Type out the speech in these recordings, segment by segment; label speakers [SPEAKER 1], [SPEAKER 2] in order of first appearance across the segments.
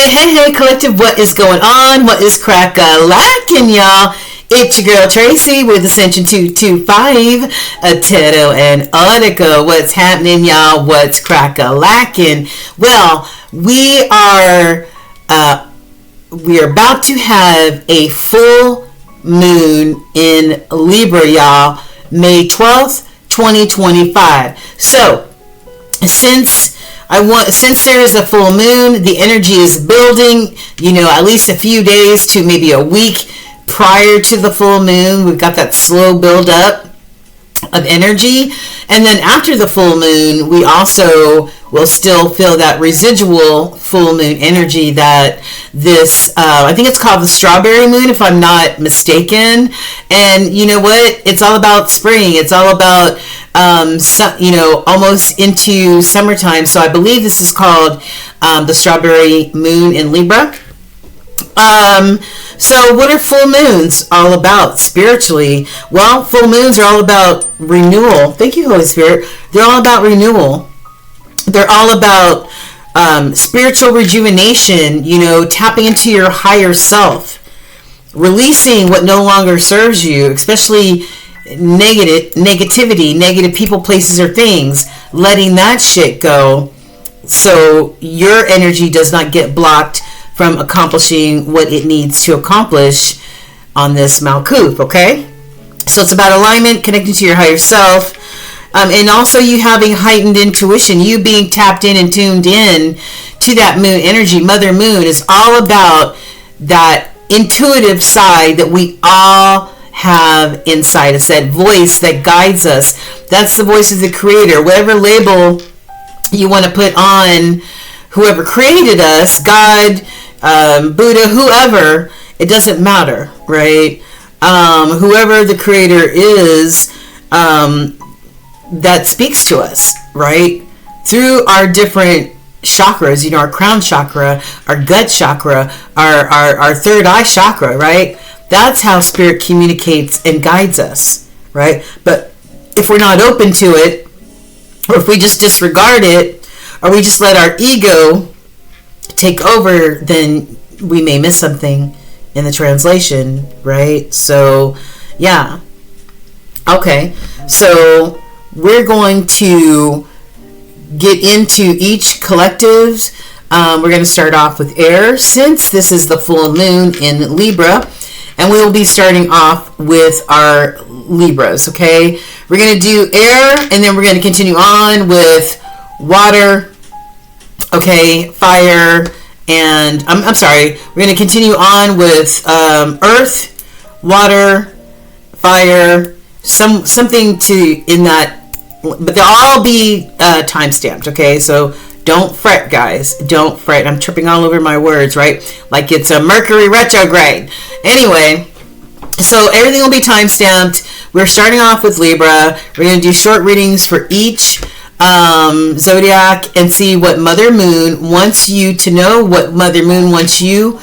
[SPEAKER 1] Hey, collective, what is going on? What is crack-a-lackin', y'all? It's your girl Tracy with Ascension 225, a Tarot and Article. What's happening, y'all? What's crack-a-lackin'? Well, we are about to have a full moon in Libra, y'all, May 12th, 2025. So, since there is a full moon, the energy is building, at least a few days to maybe a week prior to the full moon. We've got that slow build up of energy. And then after the full moon, we also will still feel that residual full moon energy that this, I think it's called the strawberry moon, if I'm not mistaken. And you know what? It's all about spring. It's all about, almost into summertime. So I believe this is called the strawberry moon in Libra. So what are full moons all about spiritually? Well, full moons are all about renewal. Thank you, Holy Spirit. They're all about renewal. They're all about spiritual rejuvenation, tapping into your higher self, releasing what no longer serves you, especially negativity, negative people, places, or things, letting that shit go so your energy does not get blocked from accomplishing what it needs to accomplish on this Malkuth, okay? So it's about alignment, connecting to your higher self, and also you having heightened intuition, you being tapped in and tuned in to that moon energy. Mother Moon is all about that intuitive side that we all have inside us, that voice that guides us. That's the voice of the Creator. Whatever label you want to put on whoever created us, God, Buddha, whoever, it doesn't matter, right? Whoever the Creator is, that speaks to us, right? Through our different chakras, our crown chakra, our gut chakra, our third eye chakra, right? That's how spirit communicates and guides us, right? But if we're not open to it, or if we just disregard it, or we just let our ego take over, then we may miss something in the translation, right? So, yeah. Okay, so we're going to get into each collectives. We're going to start off with air, since this is the full moon in Libra, and we will be starting off with our Libras, okay? We're going to do air, and then we're going to continue on with water, okay, fire, and I'm sorry, we're going to continue on with earth, water, fire, something to in that, but they'll all be time stamped, okay? So don't fret, guys. Don't fret. I'm tripping all over my words, right? Like it's a Mercury retrograde. Anyway, so everything will be time stamped. We're starting off with Libra. We're going to do short readings for each zodiac and see what Mother Moon wants you to know, what Mother Moon wants you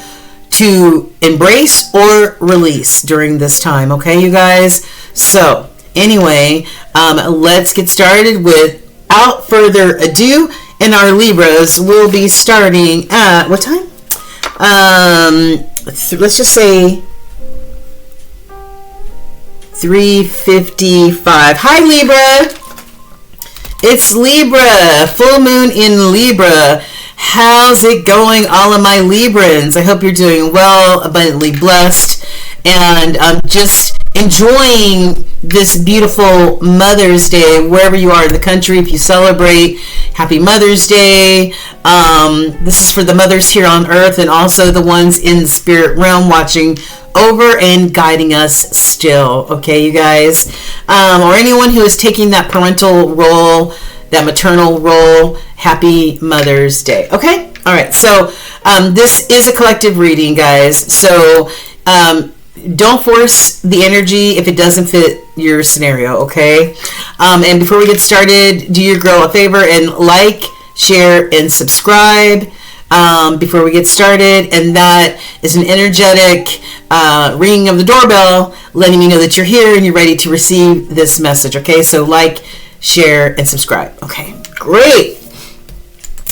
[SPEAKER 1] to embrace or release during this time, okay, you guys? So anyway, let's get started. Without further ado, in our Libras, we'll be starting at what time? Let's just say 3:55. Hi, Libra. It's Libra, full moon in Libra. How's it going, all of my Librans? I hope you're doing well, abundantly blessed, and just enjoying this beautiful Mother's Day wherever you are in the country. If you celebrate, happy Mother's Day. This is for the mothers here on earth and also the ones in the spirit realm watching over and guiding us still, okay, you guys? Or anyone who is taking that parental role, that maternal role, happy Mother's Day, okay? All right, so this is a collective reading, guys. So don't force the energy if it doesn't fit your scenario, okay? And before we get started, do your girl a favor and like, share, and subscribe before we get started. And that is an energetic ringing of the doorbell letting me know that you're here and you're ready to receive this message, okay? So like, share, and subscribe. Okay, great.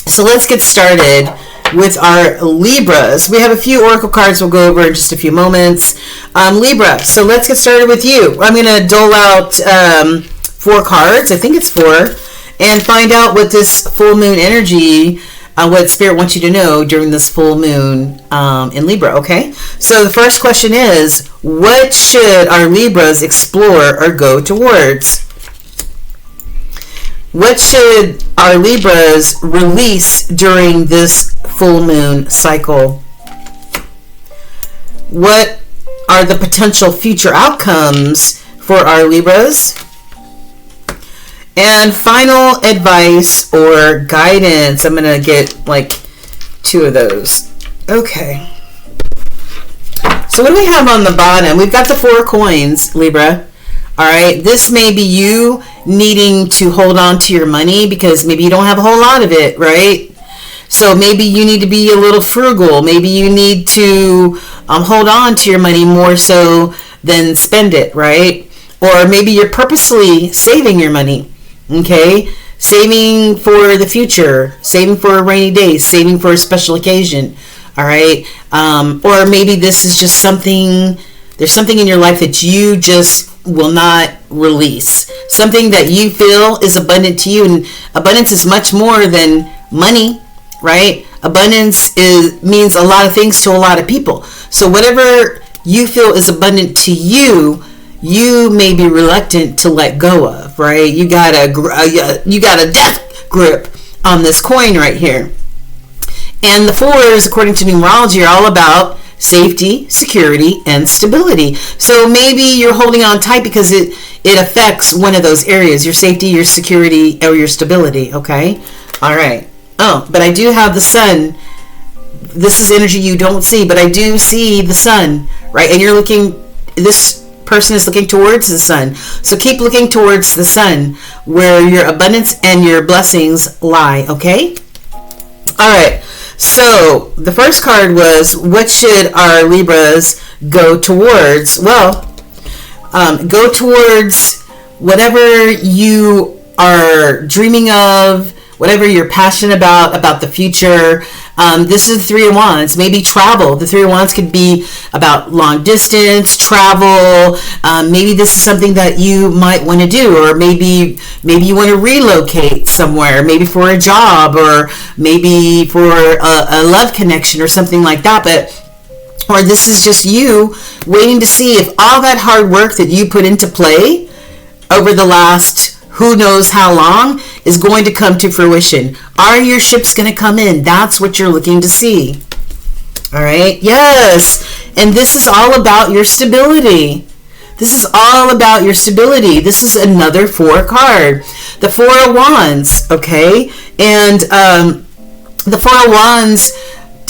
[SPEAKER 1] So let's get started. with our Libras. We have a few oracle cards we'll go over in just a few moments. Libra, so let's get started with you. I'm going to dole out 4 cards, I think it's 4, and find out what this full moon energy, what Spirit wants you to know during this full moon in Libra, okay? So the first question is, what should our Libras explore or go towards? What should our Libras release during this full moon cycle? What are the potential future outcomes for our Libras? And final advice or guidance. I'm going to get like 2 of those. Okay. So what do we have on the bottom? We've got the 4 coins, Libra. All right, this may be you needing to hold on to your money because maybe you don't have a whole lot of it, right? So maybe you need to be a little frugal. Maybe you need to hold on to your money more so than spend it, right? Or maybe you're purposely saving your money, okay? Saving for the future, saving for a rainy day, saving for a special occasion, all right? Or maybe this is just something, there's something in your life that you just will not release, something that you feel is abundant to you, and abundance is much more than money, right? Abundance means a lot of things to a lot of people. So whatever you feel is abundant to you, you may be reluctant to let go of, right? You got a death grip on this coin right here. And the 4s, according to numerology, are all about safety, security, and stability. So maybe you're holding on tight because it affects one of those areas, your safety, your security, or your stability, okay? All right. Oh, but I do have the sun. This is energy you don't see, but I do see the sun, right? And you're looking, this person is looking towards the sun. So keep looking towards the sun where your abundance and your blessings lie, okay? All right. So the first card was, what should our Libras go towards? Well, go towards whatever you are dreaming of, whatever you're passionate about the future. This is the 3 of Wands. Maybe travel. The 3 of Wands could be about long distance, travel. Maybe this is something that you might want to do, or maybe you want to relocate somewhere, maybe for a job, or maybe for a love connection or something like that. Or this is just you waiting to see if all that hard work that you put into play over the last who knows how long is going to come to fruition. Are your ships going to come in? That's what you're looking to see. All right. Yes. And this is all about your stability. This is all about your stability. This is another 4 card. The 4 of Wands. Okay. And the 4 of Wands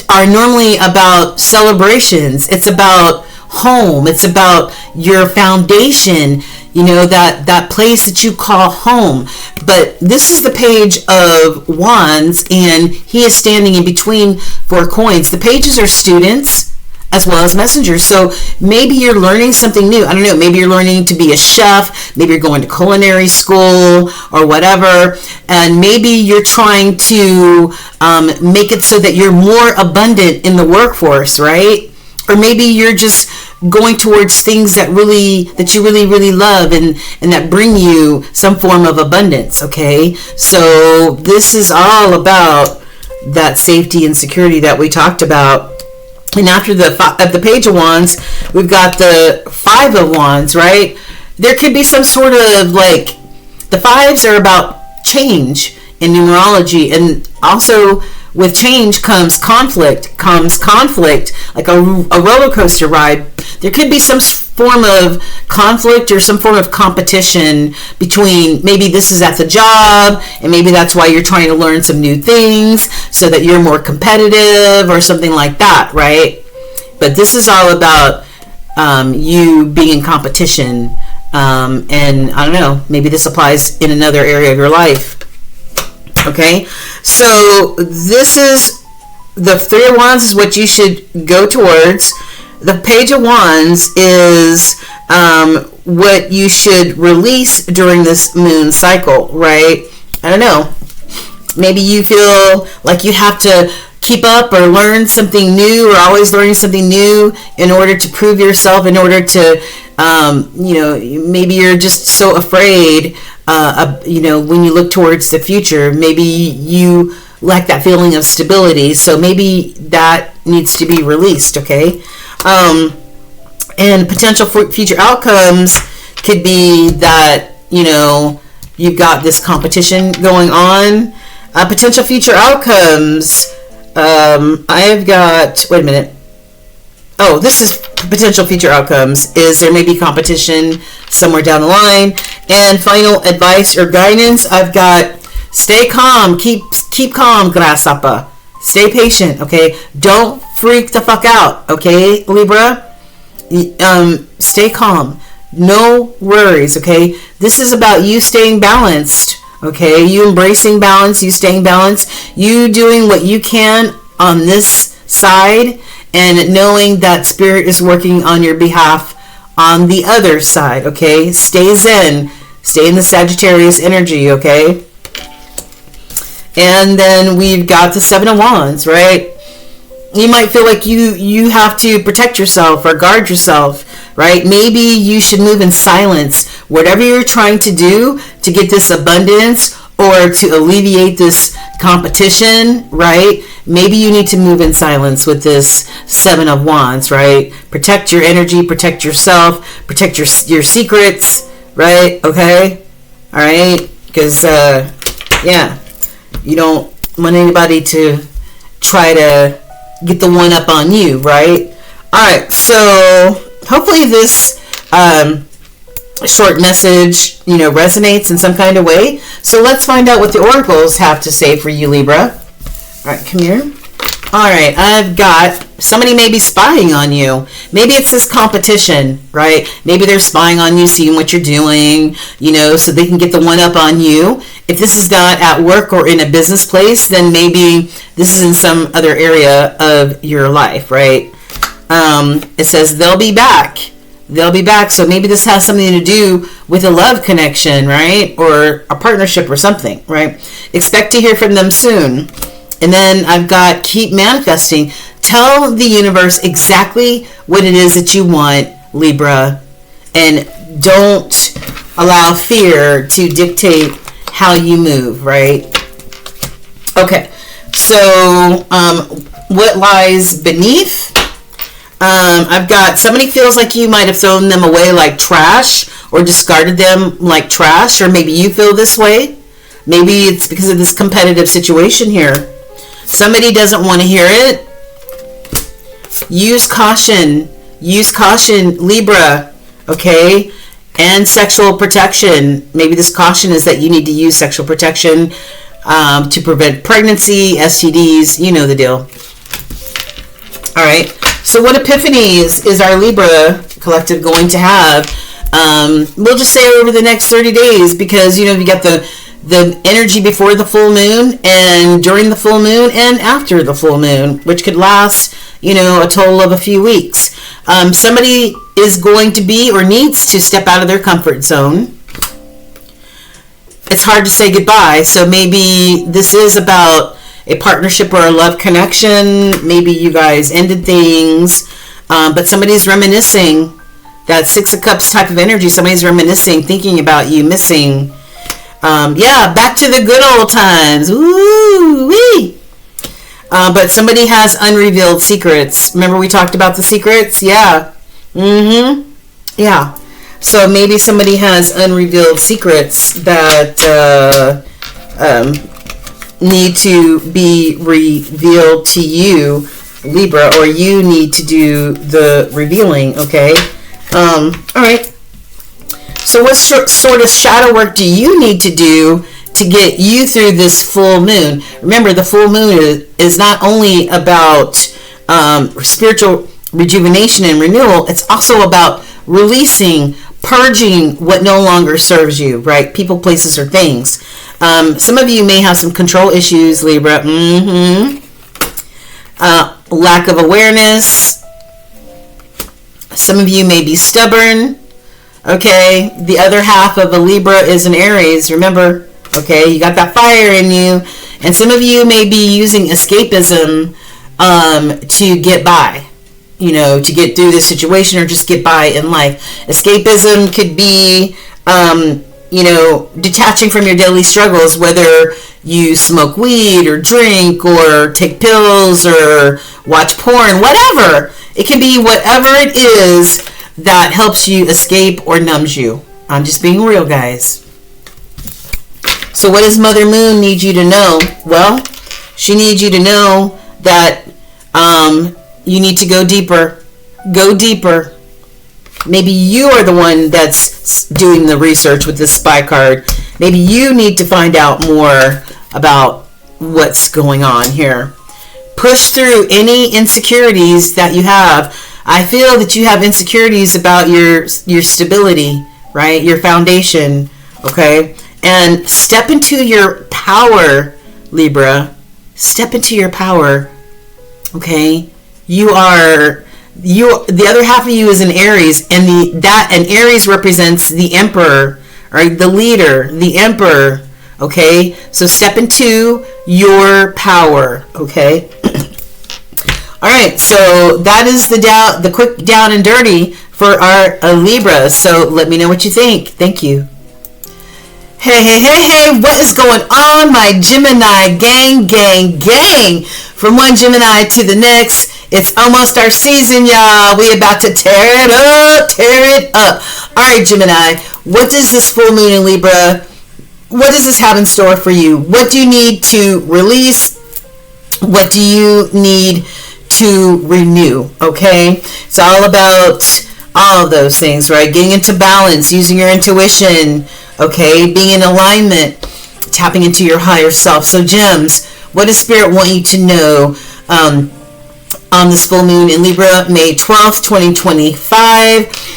[SPEAKER 1] are normally about celebrations. It's about home. It's about your foundation. You know, that place that you call home. But this is the Page of Wands, and he is standing in between 4 coins. The pages are students as well as messengers. So maybe you're learning something new. I don't know. Maybe you're learning to be a chef. Maybe you're going to culinary school or whatever. And maybe you're trying to make it so that you're more abundant in the workforce, right? Or maybe you're just going towards things that you really love and that bring you some form of abundance, okay? So this is all about that safety and security that we talked about. And after the Page of Wands, we've got the 5 of Wands, right? There could be some sort of like, the 5s are about change in numerology, and also with change comes conflict, like a roller coaster ride. There could be some form of conflict or some form of competition between, maybe this is at the job, and maybe that's why you're trying to learn some new things so that you're more competitive or something like that, right? But this is all about you being in competition, and I don't know, maybe this applies in another area of your life. Okay, so this is the 3 of Wands is what you should go towards. The Page of Wands is what you should release during this moon cycle, right? I don't know. Maybe you feel like you have to keep up or learn something new, or always learning something new in order to prove yourself, in order to, maybe you're just so afraid, when you look towards the future, maybe you lack that feeling of stability. So maybe that needs to be released, okay? And potential future outcomes could be that, you've got this competition going on. Potential future outcomes, I've got, wait a minute. Oh, this is potential future outcomes, is there may be competition somewhere down the line. And final advice or guidance, I've got stay calm, keep calm, grasshopper. Stay patient, okay? Don't freak the fuck out, okay, Libra? Stay calm. No worries, okay? This is about you staying balanced, okay? You embracing balance, you staying balanced, you doing what you can on this side, and knowing that Spirit is working on your behalf on the other side, okay? Stay zen. Stay in the Sagittarius energy, okay? And then we've got the Seven of Wands, right? You might feel like you have to protect yourself or guard yourself, right? Maybe you should move in silence. Whatever you're trying to do to get this abundance or to alleviate this competition, right? Maybe you need to move in silence with this Seven of Wands, right? Protect your energy, protect yourself, protect your secrets, right? Okay? All right? Because, you don't want anybody to try to get the one up on you, right? All right, so hopefully this short message, resonates in some kind of way. So let's find out what the oracles have to say for you, Libra. All right, come here. All right, I've got somebody may be spying on you. Maybe it's this competition, right? Maybe they're spying on you, seeing what you're doing, so they can get the one up on you. If this is not at work or in a business place, then maybe this is in some other area of your life, right? It says they'll be back. They'll be back. So maybe this has something to do with a love connection, right? Or a partnership or something, right? Expect to hear from them soon. And then I've got keep manifesting. Tell the universe exactly what it is that you want, Libra. And don't allow fear to dictate how you move, right? Okay. So what lies beneath? I've got somebody feels like you might have thrown them away like trash or discarded them like trash, or maybe you feel this way. Maybe it's because of this competitive situation here. Somebody doesn't want to hear it. Use caution. Use caution, Libra, okay? And sexual protection. Maybe this caution is that you need to use sexual protection to prevent pregnancy, STDs, you know the deal. All right. So what epiphanies is our Libra collective going to have? We'll just say over the next 30 days because, you got the energy before the full moon and during the full moon and after the full moon, which could last, a total of a few weeks. Somebody is going to be or needs to step out of their comfort zone. It's hard to say goodbye, so maybe this is about a partnership or a love connection. Maybe you guys ended things, but somebody's reminiscing. That Six of Cups type of energy. Somebody's reminiscing, thinking about you, missing. Back to the good old times. Woo-wee. But somebody has unrevealed secrets. Remember we talked about the secrets? Yeah. Yeah. So maybe somebody has unrevealed secrets that need to be revealed to you, Libra, or you need to do the revealing, okay? All right. So what sort of shadow work do you need to do to get you through this full moon? Remember, the full moon is not only about spiritual rejuvenation and renewal, it's also about releasing, purging what no longer serves you, right? People, places, or things. Some of you may have some control issues, Libra. Lack of awareness. Some of you may be stubborn. Okay, the other half of a Libra is an Aries, remember? Okay, you got that fire in you. And some of you may be using escapism to get by, you know, to get through this situation or just get by in life. Escapism could be, you know, detaching from your daily struggles, whether you smoke weed or drink or take pills or watch porn, whatever. It can be whatever it is that helps you escape or numbs you. I'm just being real, guys. So what does Mother Moon need you to know? Well, she needs you to know that you need to go deeper. Go deeper. Maybe you are the one that's doing the research with this spy card. Maybe you need to find out more about what's going on here. Push through any insecurities that you have. I feel that you have insecurities about your stability, right? Your foundation, okay? And step into your power, Libra. Step into your power, okay? The other half of you is an Aries, and Aries represents the Emperor, right? The leader, the Emperor, okay? So step into your power, okay? All right, so that is the quick down and dirty for our Libra. So let me know what you think. Thank you. Hey, what is going on, my Gemini gang? From one Gemini to the next, it's almost our season, y'all. We about to tear it up. All right, Gemini, what does this full moon in Libra, what does this have in store for you? What do you need to release? What do you need to renew? Okay, it's all about all of those things, right? Getting into balance, using your intuition, okay, being in alignment, tapping into your higher self. So gems, what does Spirit want you to know on this full moon in Libra, May 12th, 2025?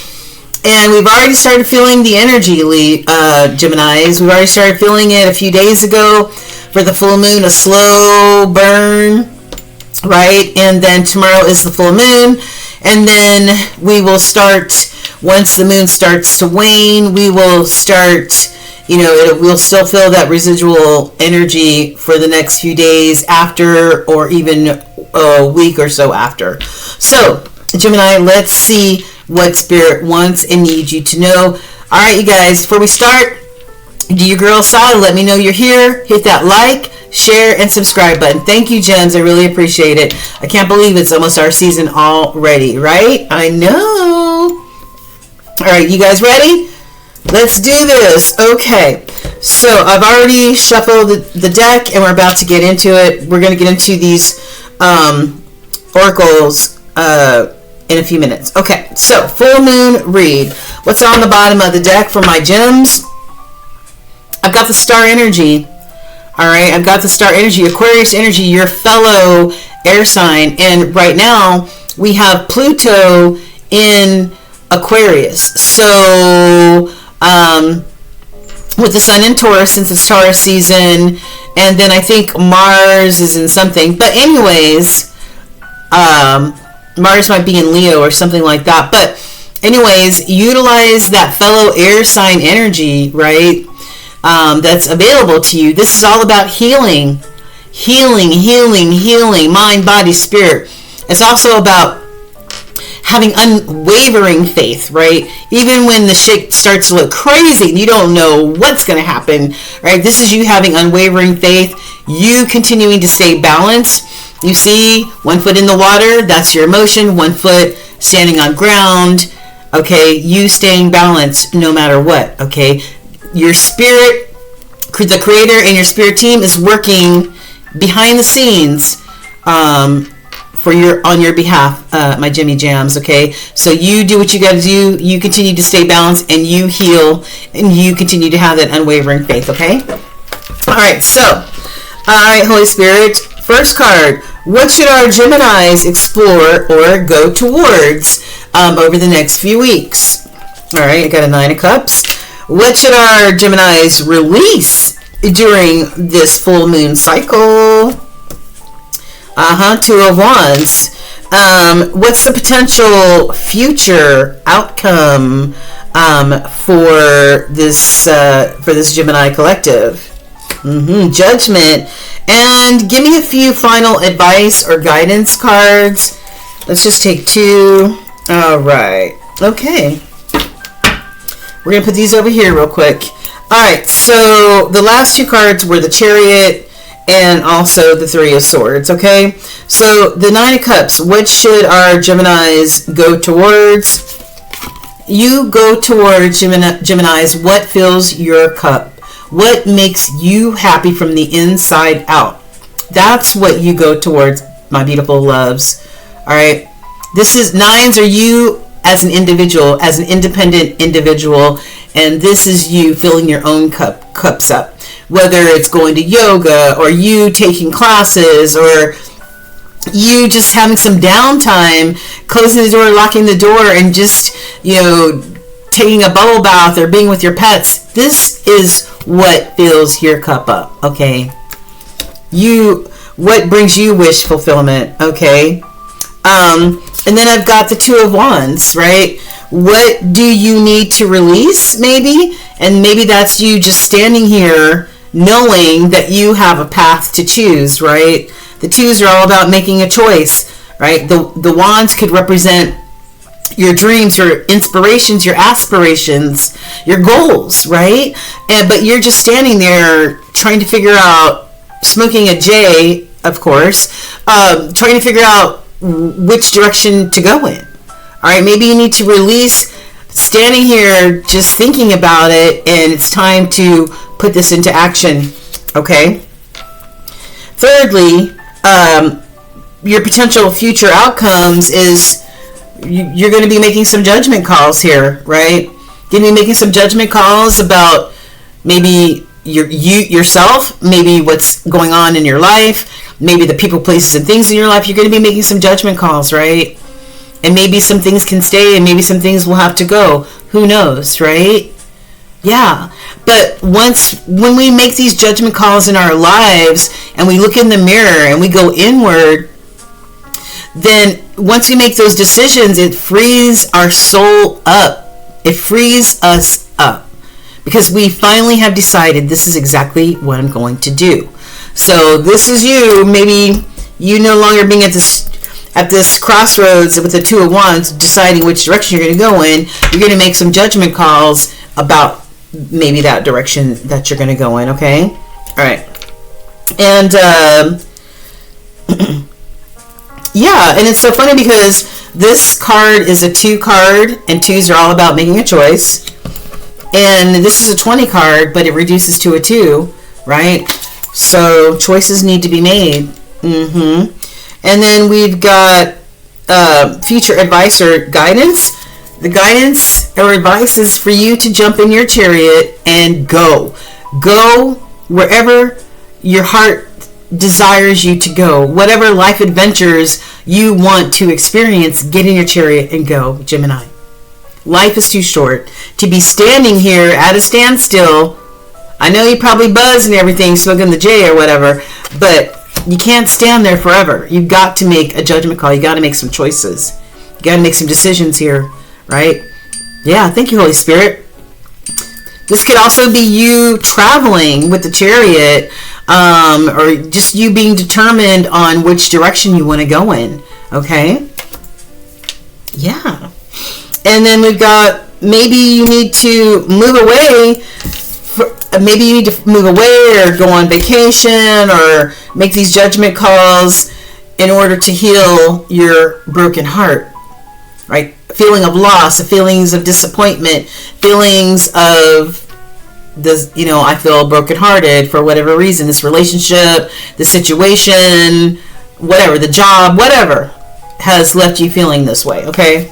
[SPEAKER 1] And we've already started feeling the energy, Geminis. We've already started feeling it a few days ago for the full moon, a slow burn, right? And then tomorrow is the full moon. And then we will start, once the moon starts to wane, we will start, you know, we'll still feel that residual energy for the next few days after, or even a week or so after. So, Gemini, let's see what Spirit wants and needs you to know. All right, you guys, before we start, do your girl solid. Let me know you're here. Hit that like, share, and subscribe button. Thank you, gems. I really appreciate it. I can't believe it's almost our season already, right? I know. All right, you guys ready? Let's do this. Okay, so I've already shuffled the deck, and we're about to get into it. We're going to get into these oracles in a few minutes. Okay, so full moon read. What's on the bottom of the deck for my gems? I've got the star energy. All right, I've got the star energy, Aquarius energy, your fellow air sign. And right now we have Pluto in Aquarius. So with the sun in Taurus, since it's Taurus season, and then I think Mars is in something. But anyways, Mars might be in Leo or something like that. But anyways, utilize that fellow air sign energy, right? That's available to you. This is all about healing, mind, body, spirit. It's also about having unwavering faith, right? Even when the shit starts to look crazy, you don't know what's going to happen, right? This is you having unwavering faith, you continuing to stay balanced. You see, 1 foot in the water, that's your emotion. 1 foot standing on ground, okay? You staying balanced no matter what, okay? Your spirit, the creator, and your spirit team is working behind the scenes on your behalf, my Jimmy Jams, okay? So you do what you got to do. You continue to stay balanced, and you heal, and you continue to have that unwavering faith, okay? All right, so, all right, Holy Spirit, first card. What should our Geminis explore or go towards over the next few weeks? All right, I got a 9 of Cups. What should our Geminis release during this full moon cycle? 2 of Wands. What's the potential future outcome for this Gemini collective? Judgment. And give me a few final advice or guidance cards. Let's just take 2. All right. Okay. We're going to put these over here real quick. All right. So the last 2 cards were the Chariot and also the 3 of Swords. Okay. So the 9 of Cups. What should our Geminis go towards? You go towards, Geminis, what fills your cup? What makes you happy from the inside out? That's what you go towards, my beautiful loves. All right. This is 9s are you as an individual, as an independent individual. And this is you filling your own cups up. Whether it's going to yoga or you taking classes or you just having some downtime, closing the door, locking the door, and just, taking a bubble bath or being with your pets. This is what fills your cup up, okay? What brings you wish fulfillment, okay? And then I've got the 2 of Wands, right? What do you need to release, maybe? And maybe that's you just standing here knowing that you have a path to choose, right? The 2s are all about making a choice, right? The Wands could represent your dreams, your inspirations, your aspirations, your goals, right? But you're just standing there trying to figure out, smoking a J, of course, trying to figure out which direction to go in. All right, maybe you need to release standing here just thinking about it, and it's time to put this into action, okay? Thirdly, your potential future outcomes is you're going to be making some judgment calls here, right? You're going to be making some judgment calls about maybe yourself, maybe what's going on in your life, maybe the people, places, and things in your life. You're going to be making some judgment calls, right? And maybe some things can stay and maybe some things will have to go. Who knows, right? Yeah. But when we make these judgment calls in our lives and we look in the mirror and we go inward, then once we make those decisions, it frees our soul up. It frees us up because we finally have decided this is exactly what I'm going to do. So this is you. Maybe you no longer being at this crossroads with the 2 of Wands, deciding which direction you're going to go in. You're going to make some judgment calls about maybe that direction that you're going to go in, okay? All right. And yeah, and it's so funny because this card is a 2 card, and 2s are all about making a choice. And this is a 20 card, but it reduces to a 2, right? So choices need to be made. And then we've got future advice or guidance. The guidance or advice is for you to jump in your chariot and go. Go wherever your heart desires you to go. Whatever life adventures you want to experience, get in your chariot and go, Gemini. Life is too short to be standing here at a standstill. I know you probably buzz and everything, smoking the J or whatever, but you can't stand there forever. You've got to make a judgment call. You got to make some choices. You got to make some decisions here, right? Yeah, thank you, Holy Spirit. This could also be you traveling with the chariot, or just you being determined on which direction you want to go in, okay? Yeah. And then we've got maybe you need to move away. Maybe you need to move away or go on vacation or make these judgment calls in order to heal your broken heart, right? Feeling of loss, feelings of disappointment, feelings of this, I feel brokenhearted for whatever reason, this relationship, the situation, whatever, the job, whatever has left you feeling this way, okay?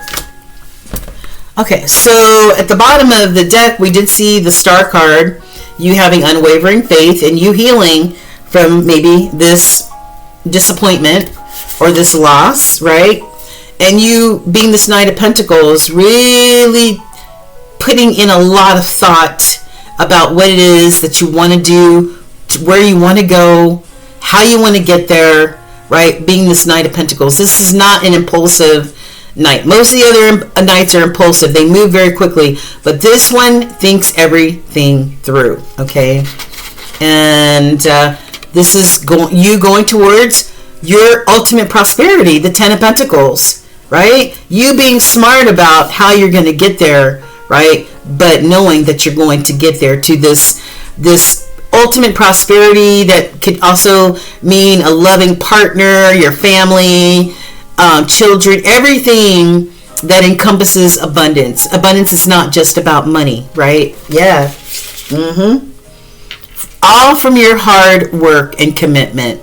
[SPEAKER 1] Okay, so at the bottom of the deck, we did see the Star card, you having unwavering faith and you healing from maybe this disappointment or this loss, right? And you being this Knight of Pentacles, really putting in a lot of thought about what it is that you want to do, where you want to go, how you want to get there, right? Being this Knight of Pentacles. This is not an impulsive Knight. Most of the other Knights are impulsive. They move very quickly. But this one thinks everything through, okay? And this is you going towards your ultimate prosperity, the 10 of Pentacles, right? You being smart about how you're going to get there, right? But knowing that you're going to get there to this ultimate prosperity that could also mean a loving partner, your family, children, everything that encompasses abundance. Abundance is not just about money, right? Yeah. All from your hard work and commitment.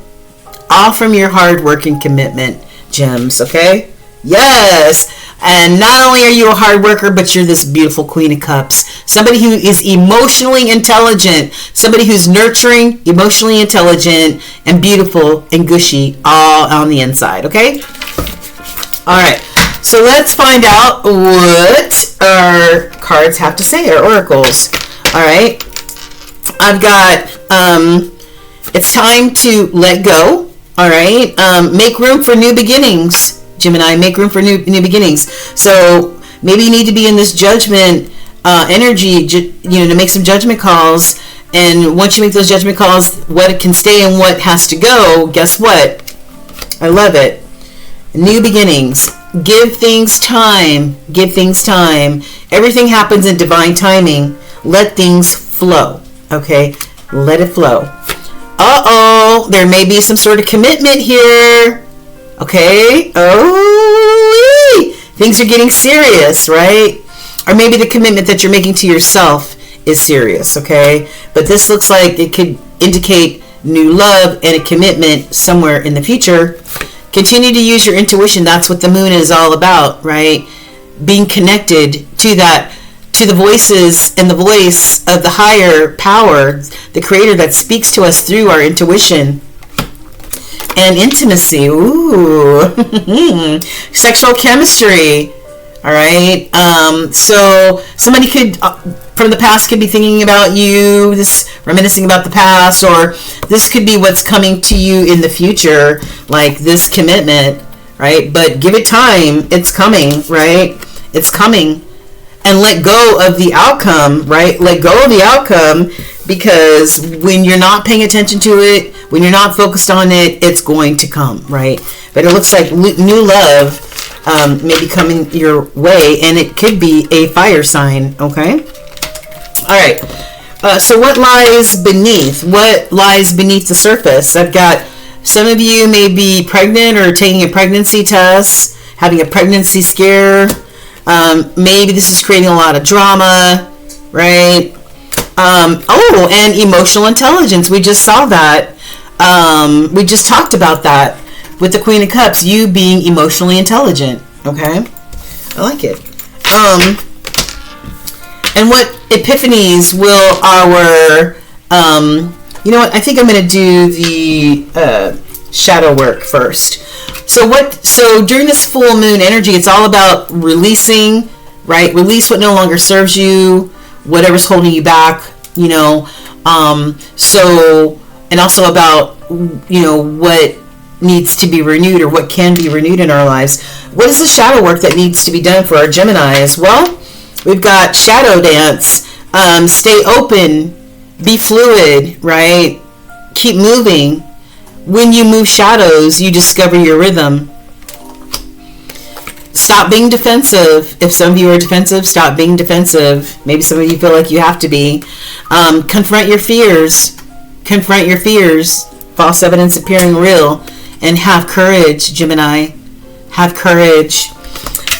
[SPEAKER 1] All from your hard work and commitment, gems, okay? Yes. And not only are you a hard worker, but you're this beautiful Queen of Cups. Somebody who is emotionally intelligent. Somebody who's nurturing, emotionally intelligent, and beautiful and gushy all on the inside, okay? All right. So let's find out what our cards have to say, our oracles. All right. I've got, it's time to let go. All right. Make room for new beginnings. Gemini, make room for new beginnings. So maybe you need to be in this judgment energy, to make some judgment calls. And once you make those judgment calls, what can stay and what has to go, guess what? I love it. New beginnings. Give things time. Give things time. Everything happens in divine timing. Let things flow. Okay? Let it flow. Uh-oh. There may be some sort of commitment here. Okay? Oh, things are getting serious, right? Or maybe the commitment that you're making to yourself is serious, okay? But this looks like it could indicate new love and a commitment somewhere in the future. Continue to use your intuition. That's what the moon is all about, right? Being connected to the voices and the voice of the higher power, the creator that speaks to us through our intuition. And intimacy, ooh, sexual chemistry, all right. So somebody could, from the past, could be thinking about you, reminiscing about the past, or this could be what's coming to you in the future, like this commitment, right? But give it time; it's coming, right? It's coming, and let go of the outcome, right? Let go of the outcome, because when you're not paying attention to it, when you're not focused on it, it's going to come, right? But it looks like new love may be coming your way, and it could be a fire sign, okay? All right. So what lies beneath? What lies beneath the surface? I've got some of you may be pregnant or taking a pregnancy test, having a pregnancy scare. Maybe this is creating a lot of drama, right? And emotional intelligence. We just saw that. We just talked about that with the Queen of Cups, you being emotionally intelligent. Okay? I like it. And what epiphanies will our, you know what? I think I'm going to do the shadow work first. So during this full moon energy, it's all about releasing, right? Release what no longer serves you, whatever's holding you back, you know. And also about, you know, what needs to be renewed or what can be renewed in our lives. What is the shadow work that needs to be done for our Geminis? Well, we've got shadow dance. Stay open, be fluid, right? Keep moving. When you move shadows, you discover your rhythm. Stop being defensive. If some of you are defensive, stop being defensive. Maybe some of you feel like you have to be. Confront your fears. Confront your fears. False evidence appearing real. And have courage, Gemini. Have courage.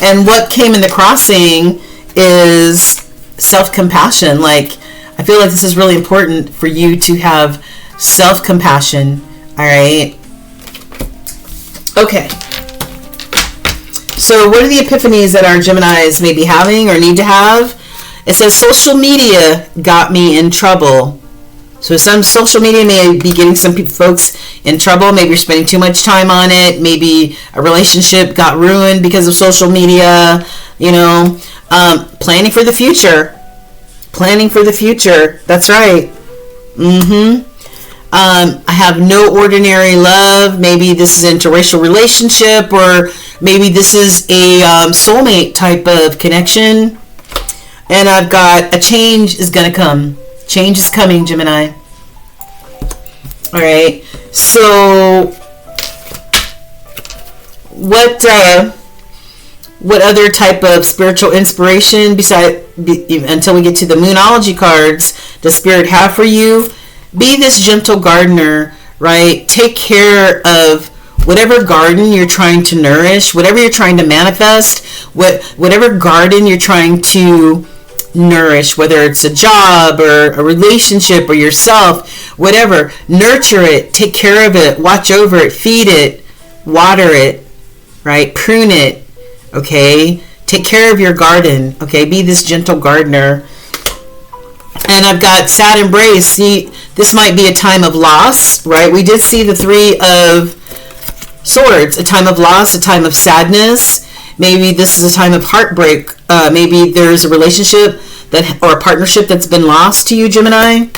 [SPEAKER 1] And what came in the crossing is self-compassion. Like, I feel like this is really important for you to have self-compassion. All right. Okay. So what are the epiphanies that our Geminis may be having or need to have? It says social media got me in trouble. So some social media may be getting some folks in trouble. Maybe you're spending too much time on it. Maybe a relationship got ruined because of social media. You know, planning for the future. Planning for the future. That's right. I have no ordinary love. Maybe this is an interracial relationship, or maybe this is a soulmate type of connection. And I've got a change is going to come. Change is coming, Gemini. All right. So what other type of spiritual inspiration until we get to the Moonology cards does Spirit have for you? Be this gentle gardener, right? Take care of whatever garden you're trying to nourish, whatever you're trying to manifest, whatever garden you're trying to nourish, whether it's a job or a relationship or yourself, whatever. Nurture it, take care of it, watch over it, feed it, water it, right? Prune it, okay? Take care of your garden, okay? Be this gentle gardener. And I've got sad embrace. See, this might be a time of loss, right? We did see the Three of Swords, a time of loss, a time of sadness. Maybe this is a time of heartbreak. Maybe there's a relationship or a partnership that's been lost to you, Gemini.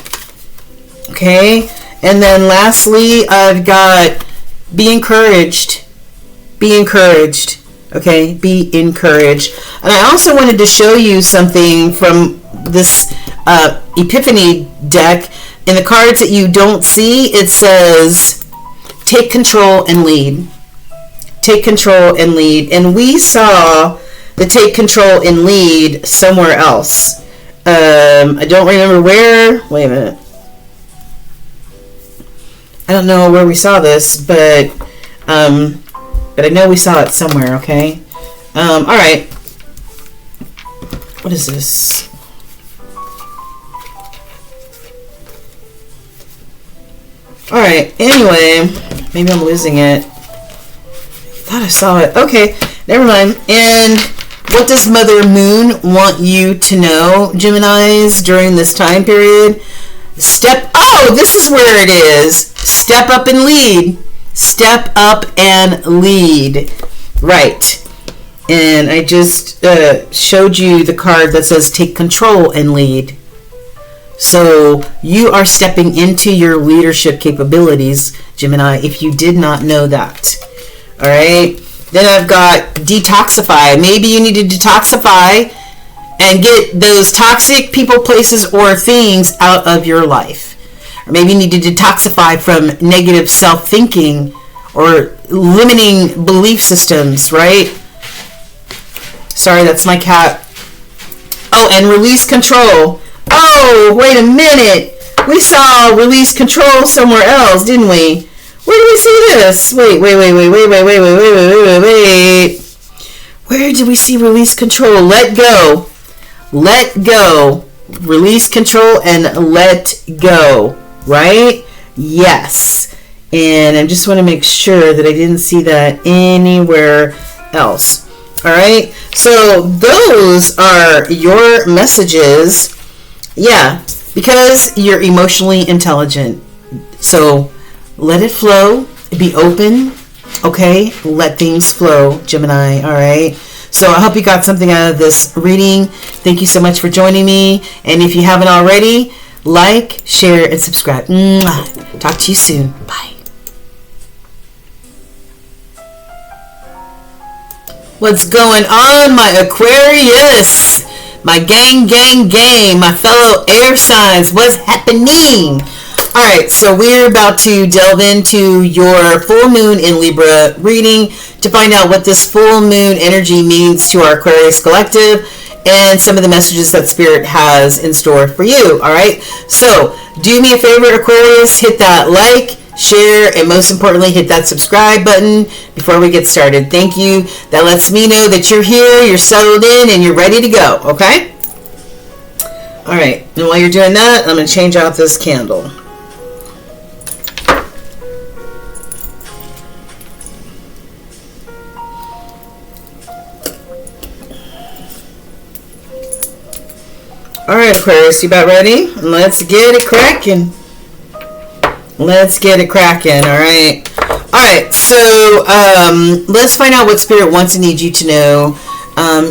[SPEAKER 1] Okay. And then lastly, I've got be encouraged. Be encouraged. Okay. Be encouraged. And I also wanted to show you something from this Epiphany deck. In the cards that you don't see, it says, take control and lead. Take control and lead. And we saw the take control and lead somewhere else. I don't remember where. Wait a minute. I don't know where we saw this, but I know we saw it somewhere, okay? All right. What is this? All right. Anyway, maybe I'm losing it. Thought I saw it. Okay, never mind. And what does Mother Moon want you to know, Geminis, during this time period? Oh, this is where it is. Step up and lead. Step up and lead. Right. And I just showed you the card that says take control and lead. So you are stepping into your leadership capabilities, Gemini, if you did not know that. All right. Then I've got detoxify. Maybe you need to detoxify and get those toxic people, places, or things out of your life. Or maybe you need to detoxify from negative self-thinking or limiting belief systems, right? Sorry, that's my cat. Oh, and release control. Oh, wait a minute. We saw release control somewhere else, didn't we? Where did we see this? Wait. Where did we see release control? Let go. Let go. Release control and let go. Right? Yes. And I just want to make sure that I didn't see that anywhere else. All right? So those are your messages. Yeah, because you're emotionally intelligent. So let it flow. Be open. Okay? Let things flow, Gemini. All right? So I hope you got something out of this reading. Thank you so much for joining me. And if you haven't already, like, share, and subscribe. Mwah. Talk to you soon. Bye. What's going on, my Aquarius? My gang, my fellow air signs, what's happening? All right, so we're about to delve into your full moon in Libra reading to find out what this full moon energy means to our Aquarius collective and some of the messages that Spirit has in store for you. All right, so do me a favor, Aquarius, hit that like, share, and most importantly, hit that subscribe button before we get started. Thank you. That lets me know that you're here, you're settled in, and you're ready to go, okay? All right, and while you're doing that, I'm going to change out this candle. All right, Aquarius, you about ready? Let's get it cracking. Let's get it cracking, all right? All right, so let's find out what Spirit wants and needs you to know.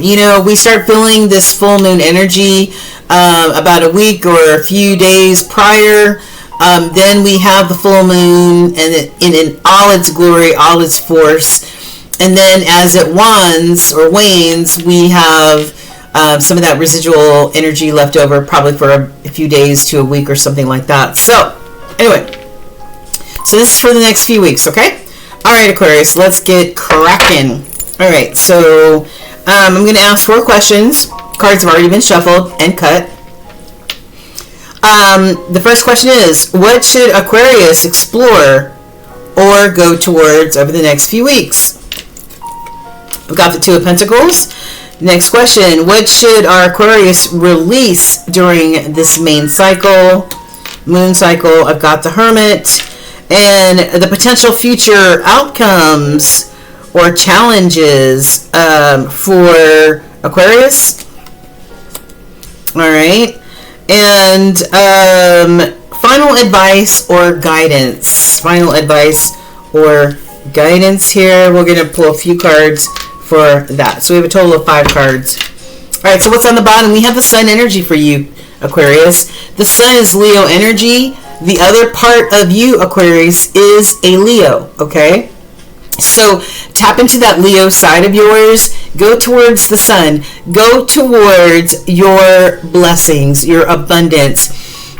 [SPEAKER 1] You know, we start feeling this full moon energy about a week or a few days prior. Then we have the full moon and in all its glory, all its force. And then as it wanes, we have some of that residual energy left over, probably for a few days to a week or something like that. So, anyway. So this is for the next few weeks, okay? All right, Aquarius, let's get cracking. All right, so I'm going to ask 4 questions. Cards have already been shuffled and cut. The first question is, what should Aquarius explore or go towards over the next few weeks? We've got the 2 of Pentacles. Next question, what should our Aquarius release during this main cycle, moon cycle? I've got the Hermit. And the potential future outcomes or challenges for Aquarius. All right. And final advice or guidance. Final advice or guidance here. We're going to pull a few cards for that. So we have a total of 5 cards. All right, so what's on the bottom? We have the Sun energy for you, Aquarius. The Sun is Leo energy. The other part of you, Aquarius, is a Leo, okay? So tap into that Leo side of yours. Go towards the Sun. Go towards your blessings, your abundance.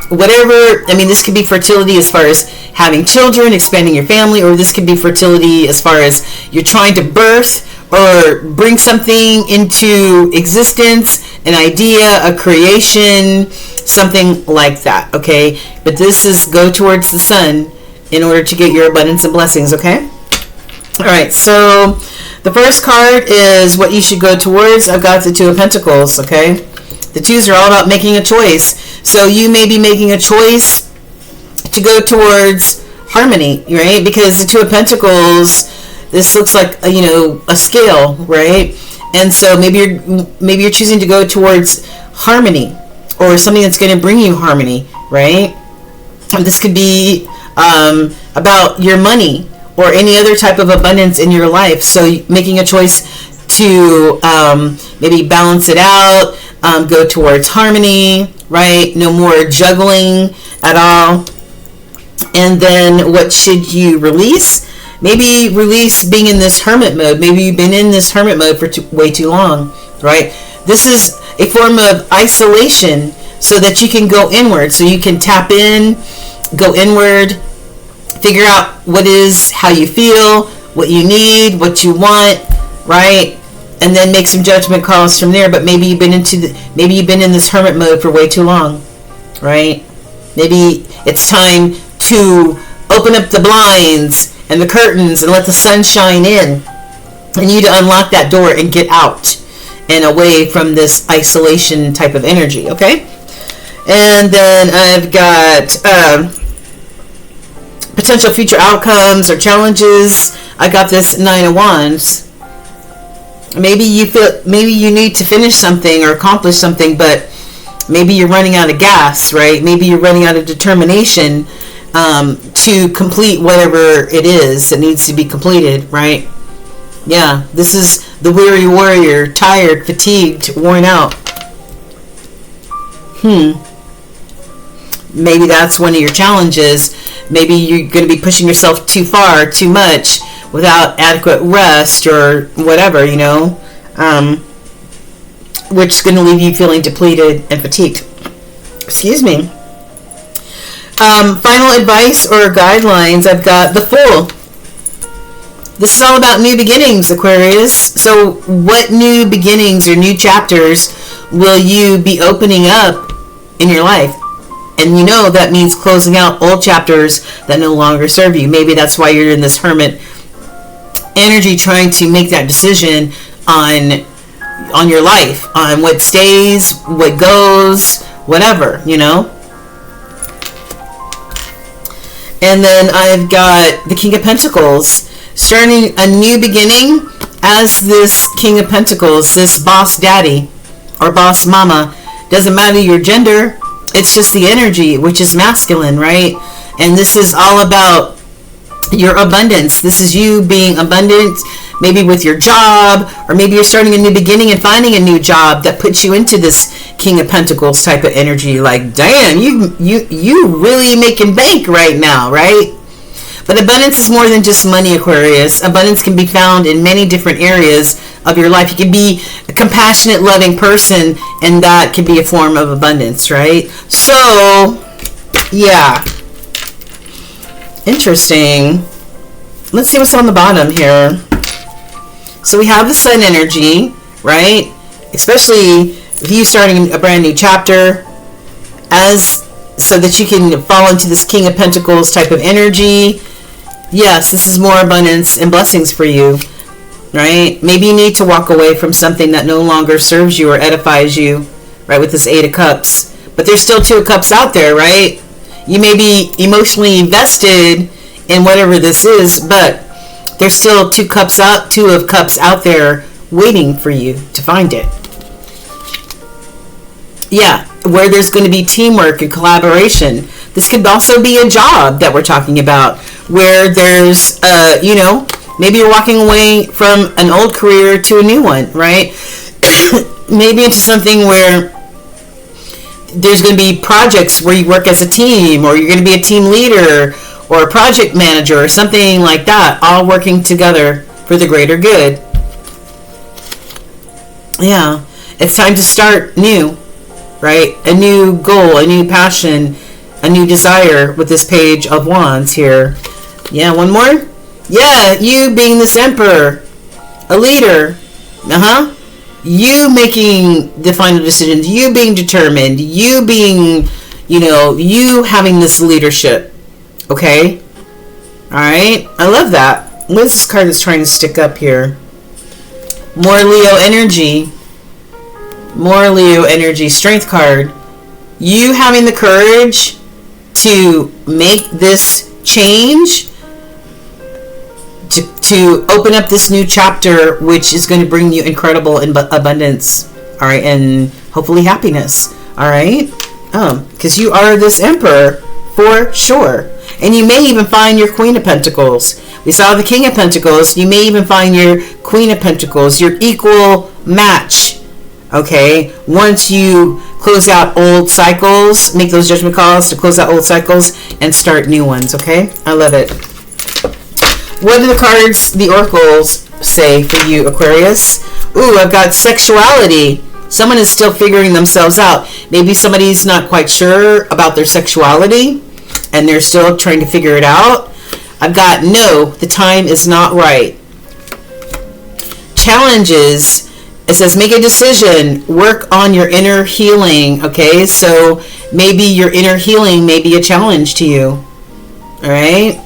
[SPEAKER 1] Whatever, I mean, this could be fertility as far as having children, expanding your family, or this could be fertility as far as you're trying to birth or bring something into existence, an idea, a creation, something like that, okay? But this is go towards the Sun in order to get your abundance and blessings, okay? All right, so the first card is what you should go towards. I've got the 2 of Pentacles, okay? The 2s are all about making a choice. So you may be making a choice to go towards harmony, right? Because the 2 of Pentacles, this looks like a scale, right? And so maybe you're choosing to go towards harmony or something that's going to bring you harmony, right? And this could be about your money or any other type of abundance in your life. So making a choice to maybe balance it out, go towards harmony, right? No more juggling at all. And then what should you release? Maybe release being in this hermit mode. Maybe you've been in this hermit mode for way too long, right? This is a form of isolation so that you can go inward. So you can tap in, go inward, figure out what is, how you feel, what you need, what you want, right? And then make some judgment calls from there. But maybe you've been in this hermit mode for way too long, right? Maybe it's time to open up the blinds and the curtains and let the sun shine in, and you to unlock that door and get out and away from this isolation type of energy, okay? And then I've got potential future outcomes or challenges. I got this 9 of Wands. Maybe you need to finish something or accomplish something, but maybe you're running out of gas, right? Maybe you're running out of determination to complete whatever it is that needs to be completed, right? Yeah, this is the weary warrior, tired, fatigued, worn out. Maybe that's one of your challenges. Maybe you're going to be pushing yourself too far, too much, without adequate rest or whatever, which is going to leave you feeling depleted and fatigued. Excuse me. Final advice or guidelines, I've got the Fool. This is all about new beginnings, Aquarius. So what new beginnings or new chapters will you be opening up in your life? And that means closing out old chapters that no longer serve you. Maybe that's why you're in this hermit energy, trying to make that decision on your life, on what stays, what goes, whatever, And then I've got the King of Pentacles, starting a new beginning as this King of Pentacles, this boss daddy or boss mama. Doesn't matter your gender, it's just the energy, which is masculine, right? And this is all about your abundance. This is you being abundant, maybe with your job, or maybe you're starting a new beginning and finding a new job that puts you into this King of Pentacles type of energy. Like, damn, you really making bank right now, right? But abundance is more than just money, Aquarius. Abundance can be found in many different areas of your life. You can be a compassionate, loving person, and that can be a form of abundance, right? So, yeah. Interesting. Let's see what's on the bottom here. So we have the sun energy, right? Especially if you starting a brand new chapter, so that you can fall into this King of Pentacles type of energy. Yes, this is more abundance and blessings for you, right? Maybe you need to walk away from something that no longer serves you or edifies you, right, with this Eight of Cups. But there's still Two of Cups out there, right? You may be emotionally invested in whatever this is, but there's still Two of Cups out there waiting for you to find it. Yeah, where there's going to be teamwork and collaboration. This could also be a job that we're talking about, where there's, maybe you're walking away from an old career to a new one, right? Maybe into something where there's going to be projects where you work as a team, or you're going to be a team leader or a project manager or something like that, all working together for the greater good. Yeah, it's time to start new, right? A new goal, a new passion, a new desire with this Page of Wands here. Yeah, one more. Yeah, you being this Emperor, a leader. You making the final decisions, you being determined, you being, you having this leadership. Okay? Alright? I love that. What's this card that's trying to stick up here? More Leo energy. More Leo energy. Strength card. You having the courage to make this change, to open up this new chapter, which is going to bring you incredible abundance, all right, and hopefully happiness, all right, because you are this Emperor for sure. And you may even find your Queen of Pentacles. We saw the King of Pentacles. You may even find your Queen of Pentacles, your equal match, okay? Once you close out old cycles, make those judgment calls to close out old cycles and start new ones, okay? I love it. What do the cards, the oracles, say for you, Aquarius? Ooh, I've got sexuality. Someone is still figuring themselves out. Maybe somebody's not quite sure about their sexuality and they're still trying to figure it out. I've got no, the time is not right. Challenges. It says make a decision. Work on your inner healing. Okay, so maybe your inner healing may be a challenge to you. All right.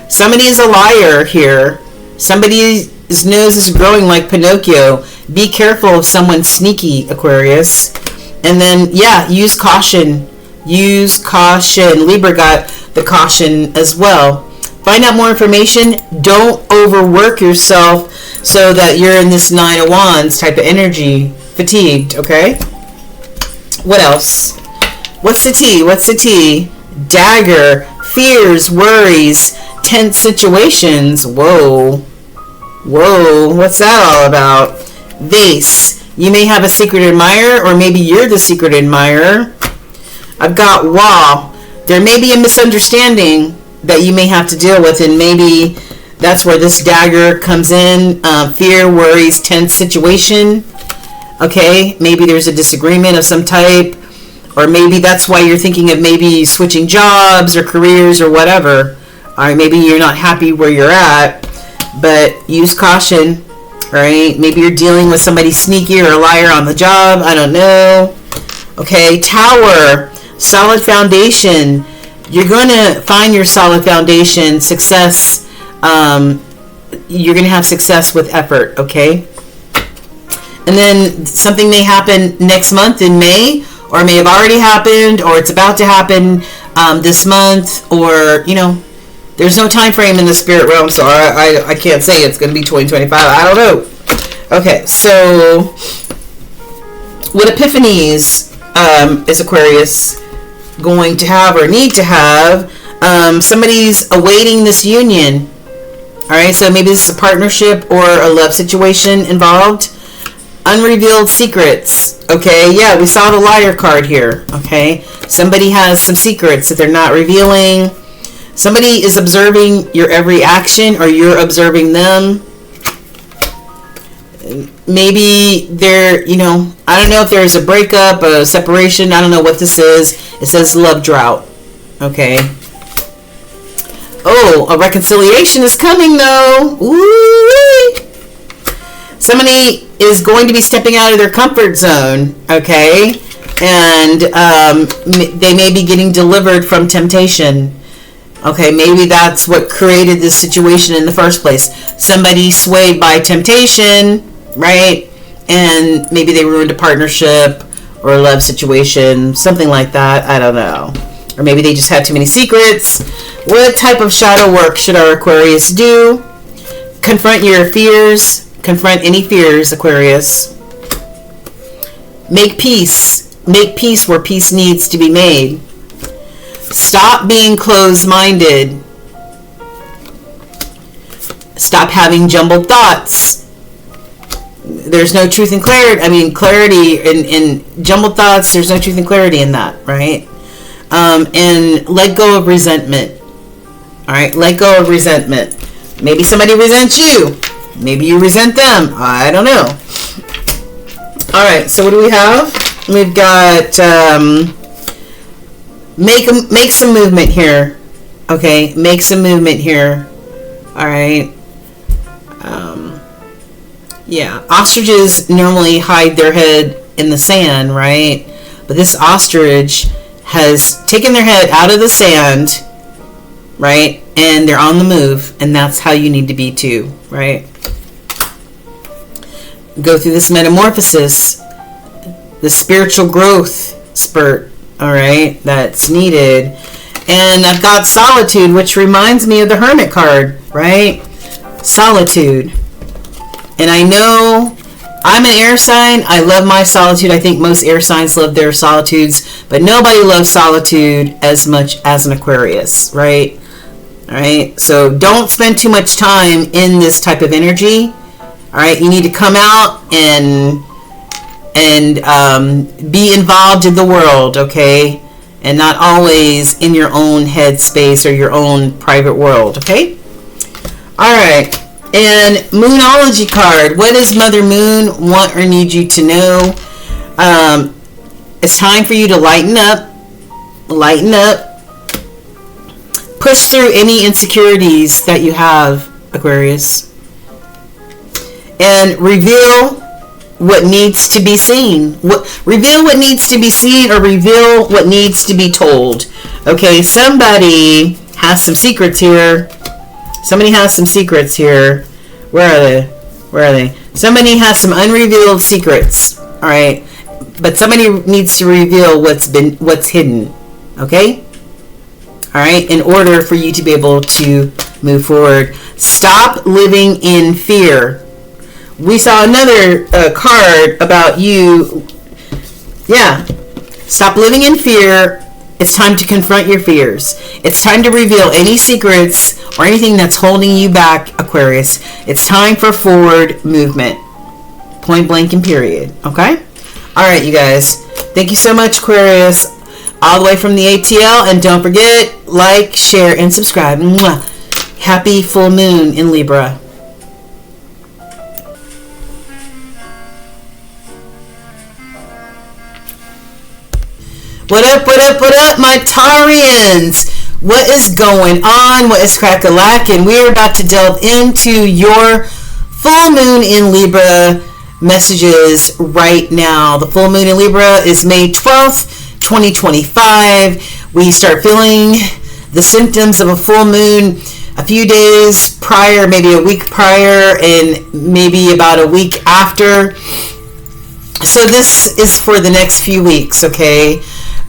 [SPEAKER 1] Somebody is a liar here. Somebody's nose is growing like Pinocchio. Be careful of someone sneaky, Aquarius. And then, yeah, use caution. Use caution. Libra got the caution as well. Find out more information. Don't overwork yourself so that you're in this Nine of Wands type of energy. Fatigued, okay? What else? What's the tea? What's the tea? Dagger. Fears, worries, tense situations. Whoa. Whoa. What's that all about? Vase. You may have a secret admirer, or maybe you're the secret admirer. I've got wall. There may be a misunderstanding that you may have to deal with, and maybe that's where this dagger comes in. Fear, worries, tense situation. Okay, maybe there's a disagreement of some type, or maybe that's why you're thinking of maybe switching jobs or careers or whatever. Or maybe you're not happy where you're at, but use caution. All right, maybe you're dealing with somebody sneaky or a liar on the job. I don't know. Okay, Tower. Solid foundation. You're going to find your solid foundation. Success. You're going to have success with effort, okay? And then something may happen next month in May, or may have already happened, or it's about to happen this month, or, there's no time frame in the spirit realm, so I can't say it's going to be 2025. I don't know. Okay, so what epiphanies is Aquarius going to have or need to have? Somebody's awaiting this union. All right, so maybe this is a partnership or a love situation involved. Unrevealed secrets. Okay, yeah, we saw the liar card here. Okay, somebody has some secrets that they're not revealing. Somebody is observing your every action, or you're observing them. Maybe they're, I don't know if there's a breakup, a separation. I don't know what this is. It says love drought. Okay. Oh, a reconciliation is coming though. Ooh. Somebody is going to be stepping out of their comfort zone, okay? And they may be getting delivered from temptation. Okay, maybe that's what created this situation in the first place. Somebody swayed by temptation, right? And maybe they ruined a partnership or a love situation, something like that. I don't know. Or maybe they just had too many secrets. What type of shadow work should our Aquarius do? Confront your fears. Confront any fears, Aquarius. Make peace. Make peace where peace needs to be made. Stop being closed-minded. Stop having jumbled thoughts. There's no truth and clarity. I mean, clarity in jumbled thoughts, there's no truth and clarity in that, right? And let go of resentment. All right, let go of resentment. Maybe somebody resents you. Maybe you resent them. I don't know. All right, so what do we have? We've got make some movement here. Okay, make some movement here. All right. Yeah, ostriches normally hide their head in the sand, right? But this ostrich has taken their head out of the sand, right? And they're on the move, and that's how you need to be too, right? Go through this metamorphosis, the spiritual growth spurt, all right, that's needed. And I've got solitude, which reminds me of the Hermit card, right? Solitude. And I know I'm an air sign. I love my solitude. I think most air signs love their solitudes, but nobody loves solitude as much as an Aquarius, right? All right, so don't spend too much time in this type of energy. All right, you need to come out and be involved in the world, okay? And not always in your own head space or your own private world, okay? All right, and Moonology card. What does Mother Moon want or need you to know? It's time for you to lighten up. Lighten up. Push through any insecurities that you have, Aquarius. And reveal what needs to be seen. Reveal what needs to be seen, or reveal what needs to be told. Okay, somebody has some secrets here. Somebody has some secrets here. Where are they? Where are they? Somebody has some unrevealed secrets. All right, but somebody needs to reveal what's hidden. Okay. All right, in order for you to be able to move forward. Stop living in fear. We saw another card about you. Yeah. Stop living in fear. It's time to confront your fears. It's time to reveal any secrets or anything that's holding you back, Aquarius. It's time for forward movement. Point blank and period. Okay? All right, you guys. Thank you so much, Aquarius. All the way from the ATL. And don't forget, like, share, and subscribe. Mwah. Happy full moon in Libra. What up, what up, what up, my Taurians? What is going on? What is crack-a-lackin'? We're about to delve into your full moon in Libra messages right now. The full moon in Libra is May 12th, 2025. We start feeling the symptoms of a full moon a few days prior, maybe a week prior, and maybe about a week after. So this is for the next few weeks, okay?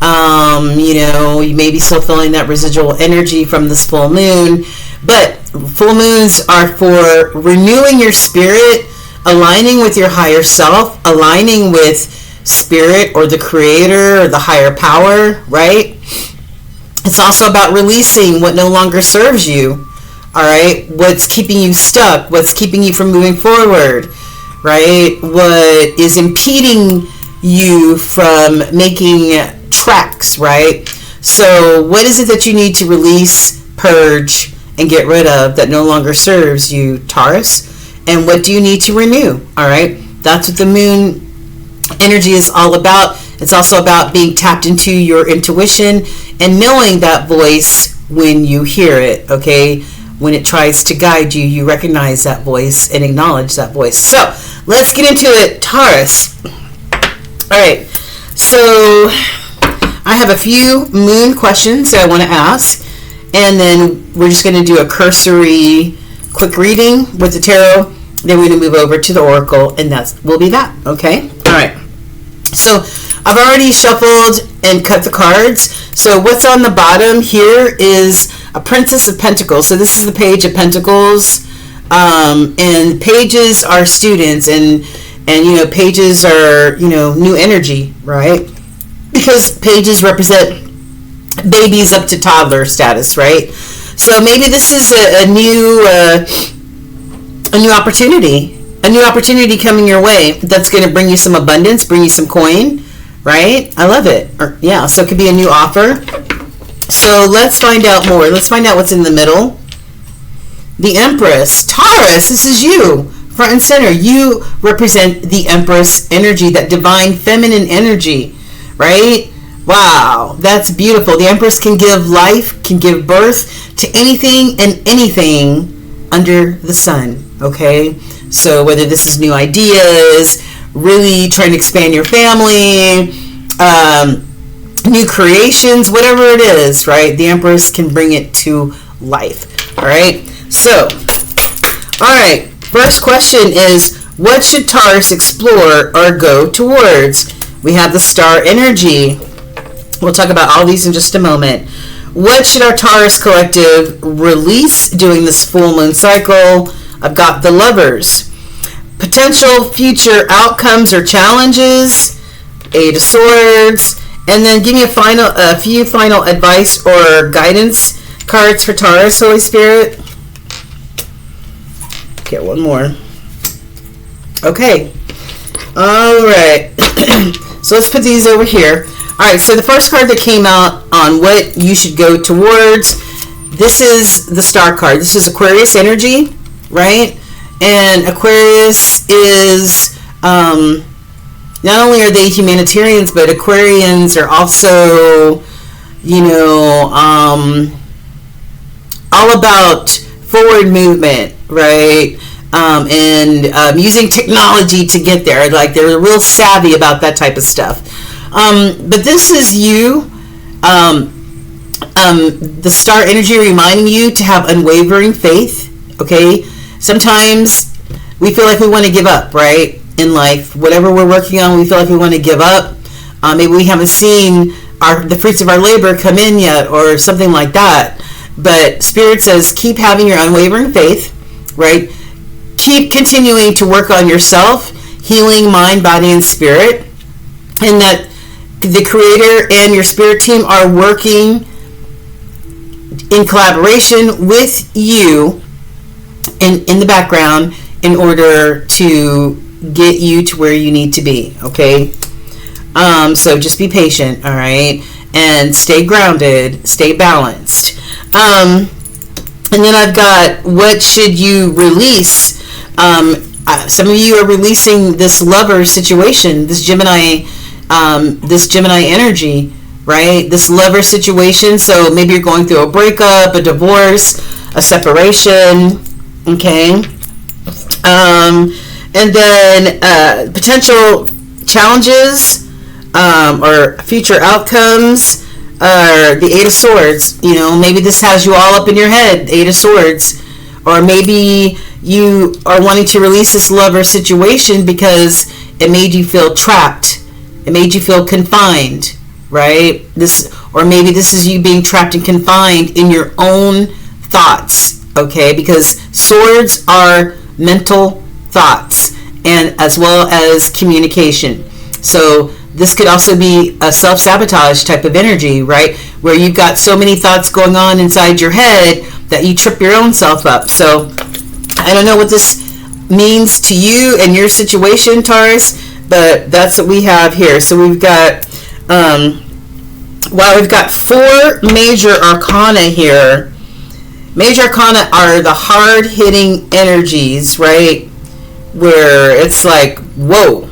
[SPEAKER 1] You may be still feeling that residual energy from this full moon, but full moons are for renewing your spirit, aligning with your higher self, aligning with spirit or the creator or the higher power, right? It's also about releasing what no longer serves you, all right? What's keeping you stuck, what's keeping you from moving forward, right? What is impeding you from making tracks, right? So what is it that you need to release, purge, and get rid of that no longer serves you, Taurus? And what do you need to renew? All right, that's what the moon energy is all about. It's also about being tapped into your intuition and knowing that voice when you hear it, okay? When it tries to guide you, you recognize that voice and acknowledge that voice. So let's get into it, Taurus. All right, so I have a few moon questions that I want to ask, and then we're just going to do a cursory quick reading with the tarot. Then we're going to move over to the oracle, and will be that, okay? All right. So I've already shuffled and cut the cards. So what's on the bottom here is a Princess of Pentacles. So this is the Page of Pentacles, and pages are students, and pages are new energy, right? Because pages represent babies up to toddler status, right? So maybe this is a new opportunity coming your way that's going to bring you some abundance, bring you some coin, right? I love it. So it could be a new offer. So let's find out more. Let's find out what's in the middle. The Empress. Taurus, this is you. Front and center. You represent the Empress energy, that divine feminine energy, right? Wow, that's beautiful. The Empress can give life, can give birth to anything and anything under the sun, okay? So whether this is new ideas, really trying to expand your family, new creations, whatever it is, right? The Empress can bring it to life, all right? So, all right, first question is, what should Taurus explore or go towards? We have the star energy. We'll talk about all these in just a moment. What should our Taurus collective release during this full moon cycle? I've got the Lovers. Potential future outcomes or challenges, Eight of Swords, and then give me a few final advice or guidance cards for Taurus, Holy Spirit. Get one more. Okay. All right. So let's put these over here. All right, so the first card that came out on what you should go towards, this is the star card. This is Aquarius energy, right? And Aquarius is, not only are they humanitarians, but Aquarians are also, all about forward movement, right? And using technology to get there. Like, they're real savvy about that type of stuff. But this is you, the star energy reminding you to have unwavering faith, okay? Sometimes we feel like we want to give up, right? In life, whatever we're working on, we feel like we want to give up. Maybe we haven't seen the fruits of our labor come in yet, or something like that. But Spirit says, keep having your unwavering faith, right? Keep continuing to work on yourself, healing mind, body, and spirit, and that the Creator and your spirit team are working in collaboration with you in the background in order to get you to where you need to be, okay? So just be patient, all right? And stay grounded, stay balanced. And then I've got, what should you release? Some of you are releasing this lover situation, this Gemini energy, right? This lover situation. So maybe you're going through a breakup, a divorce, a separation, okay? And then potential challenges or future outcomes are the Eight of Swords. Maybe this has you all up in your head, Eight of Swords. Or maybe you are wanting to release this lover situation because it made you feel trapped. It made you feel confined, right? Or maybe this is you being trapped and confined in your own thoughts, okay? Because swords are mental thoughts, and as well as communication. So this could also be a self-sabotage type of energy, right? Where you've got so many thoughts going on inside your head that you trip your own self up. So I don't know what this means to you and your situation, Taurus, but that's what we have here. So we've got, we've got 4 major arcana here. Major arcana are the hard-hitting energies, right? Where it's like, whoa.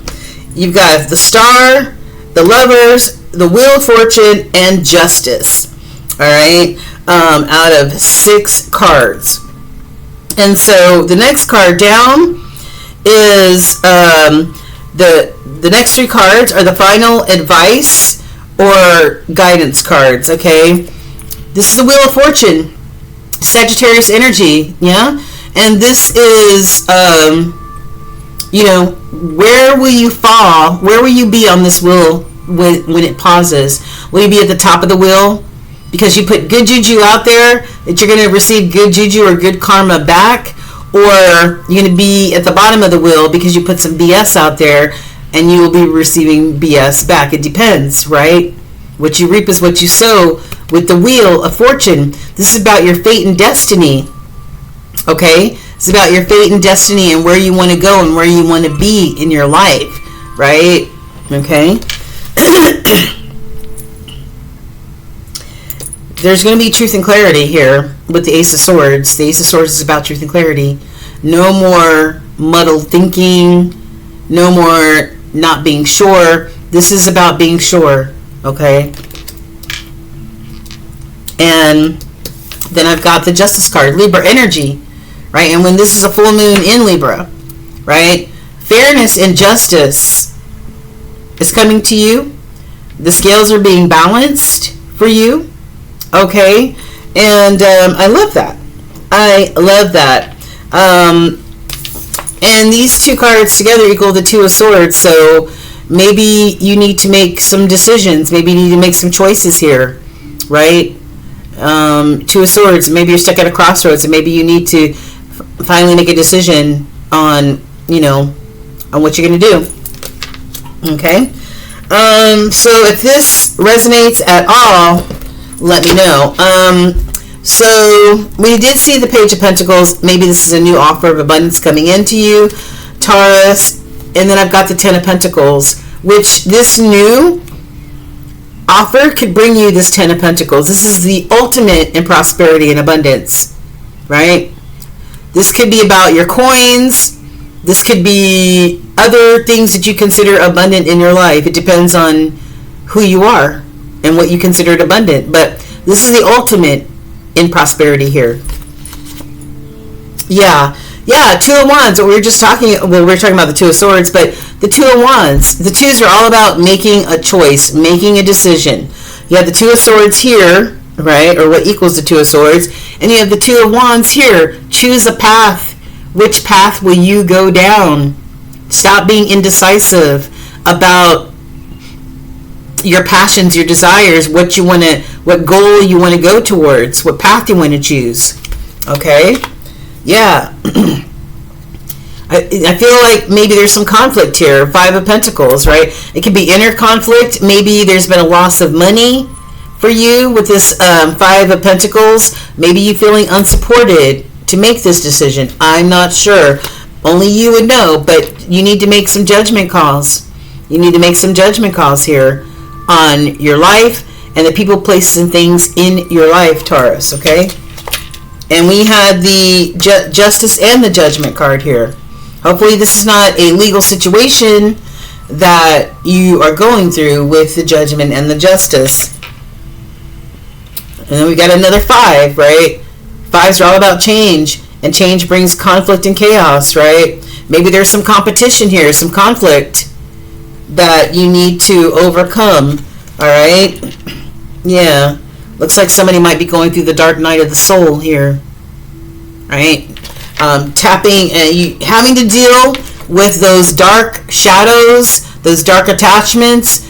[SPEAKER 1] You've got the Star, the Lovers, the Wheel of Fortune, and Justice. All right. out of 6 cards. And so the next card down is the next 3 cards are the final advice or guidance cards. Okay, this is the Wheel of Fortune, Sagittarius energy. Yeah, and this is you know, where will you fall? Where will you be on this wheel when it pauses? Will you be at the top of the wheel because you put good juju out there that you're going to receive good juju or good karma back? Or you're going to be at the bottom of the wheel because you put some BS out there and you will be receiving BS back? It depends, right? What you reap is what you sow with the Wheel of Fortune. This is about your fate and destiny. Okay? It's about your fate and destiny and where you want to go and where you want to be in your life, right? Okay? There's going to be truth and clarity here with the Ace of Swords. The Ace of Swords is about truth and clarity. No more muddled thinking. No more not being sure. This is about being sure, okay? And then I've got the Justice card, Libra energy, right? And when this is a full moon in Libra, right? Fairness and justice is coming to you. The scales are being balanced for you. Okay, and I love that. I love that. And these 2 cards together equal the 2 of Swords. So maybe you need to make some decisions. Maybe you need to make some choices here, right? 2 of Swords. Maybe you're stuck at a crossroads, and maybe you need to finally make a decision on, you know, on what you're going to do. Okay. So if this resonates at all, let me know. So we did see the Page of Pentacles. Maybe this is a new offer of abundance coming into you, Taurus. And then I've got the 10 of Pentacles, which this new offer could bring you this 10 of Pentacles. This is the ultimate in prosperity and abundance, right? This could be about your coins. This could be other things that you consider abundant in your life. It depends on who you are and what you considered abundant, but this is the ultimate in prosperity here. Yeah, 2 of Wands. What we were just talking, well, we were talking about the 2 of Swords, but the 2 of Wands. The 2s are all about making a choice, making a decision. You have the 2 of Swords here, right, or what equals the 2 of Swords, and you have the 2 of Wands here. Choose a path. Which path will you go down? Stop being indecisive about your passions, your desires, what you want to, what goal you want to go towards, what path you want to choose. Okay? Yeah. I feel like maybe there's some conflict here. 5 of Pentacles, right? It could be inner conflict. Maybe there's been a loss of money for you with this 5 of Pentacles. Maybe you feeling unsupported to make this decision. I'm not sure. Only you would know, but you need to make some judgment calls. You need to make some judgment calls here on your life and the people, places, and things in your life, Taurus, okay? And we had the Justice and the Judgment card here. Hopefully this is not a legal situation that you are going through with the Judgment and the Justice. And then we got another 5, right? 5s are all about change, and change brings conflict and chaos, right? Maybe there's some competition here, some conflict that you need to overcome, all right? Yeah, looks like somebody might be going through the dark night of the soul here, right? Tapping, having to deal with those dark shadows, those dark attachments.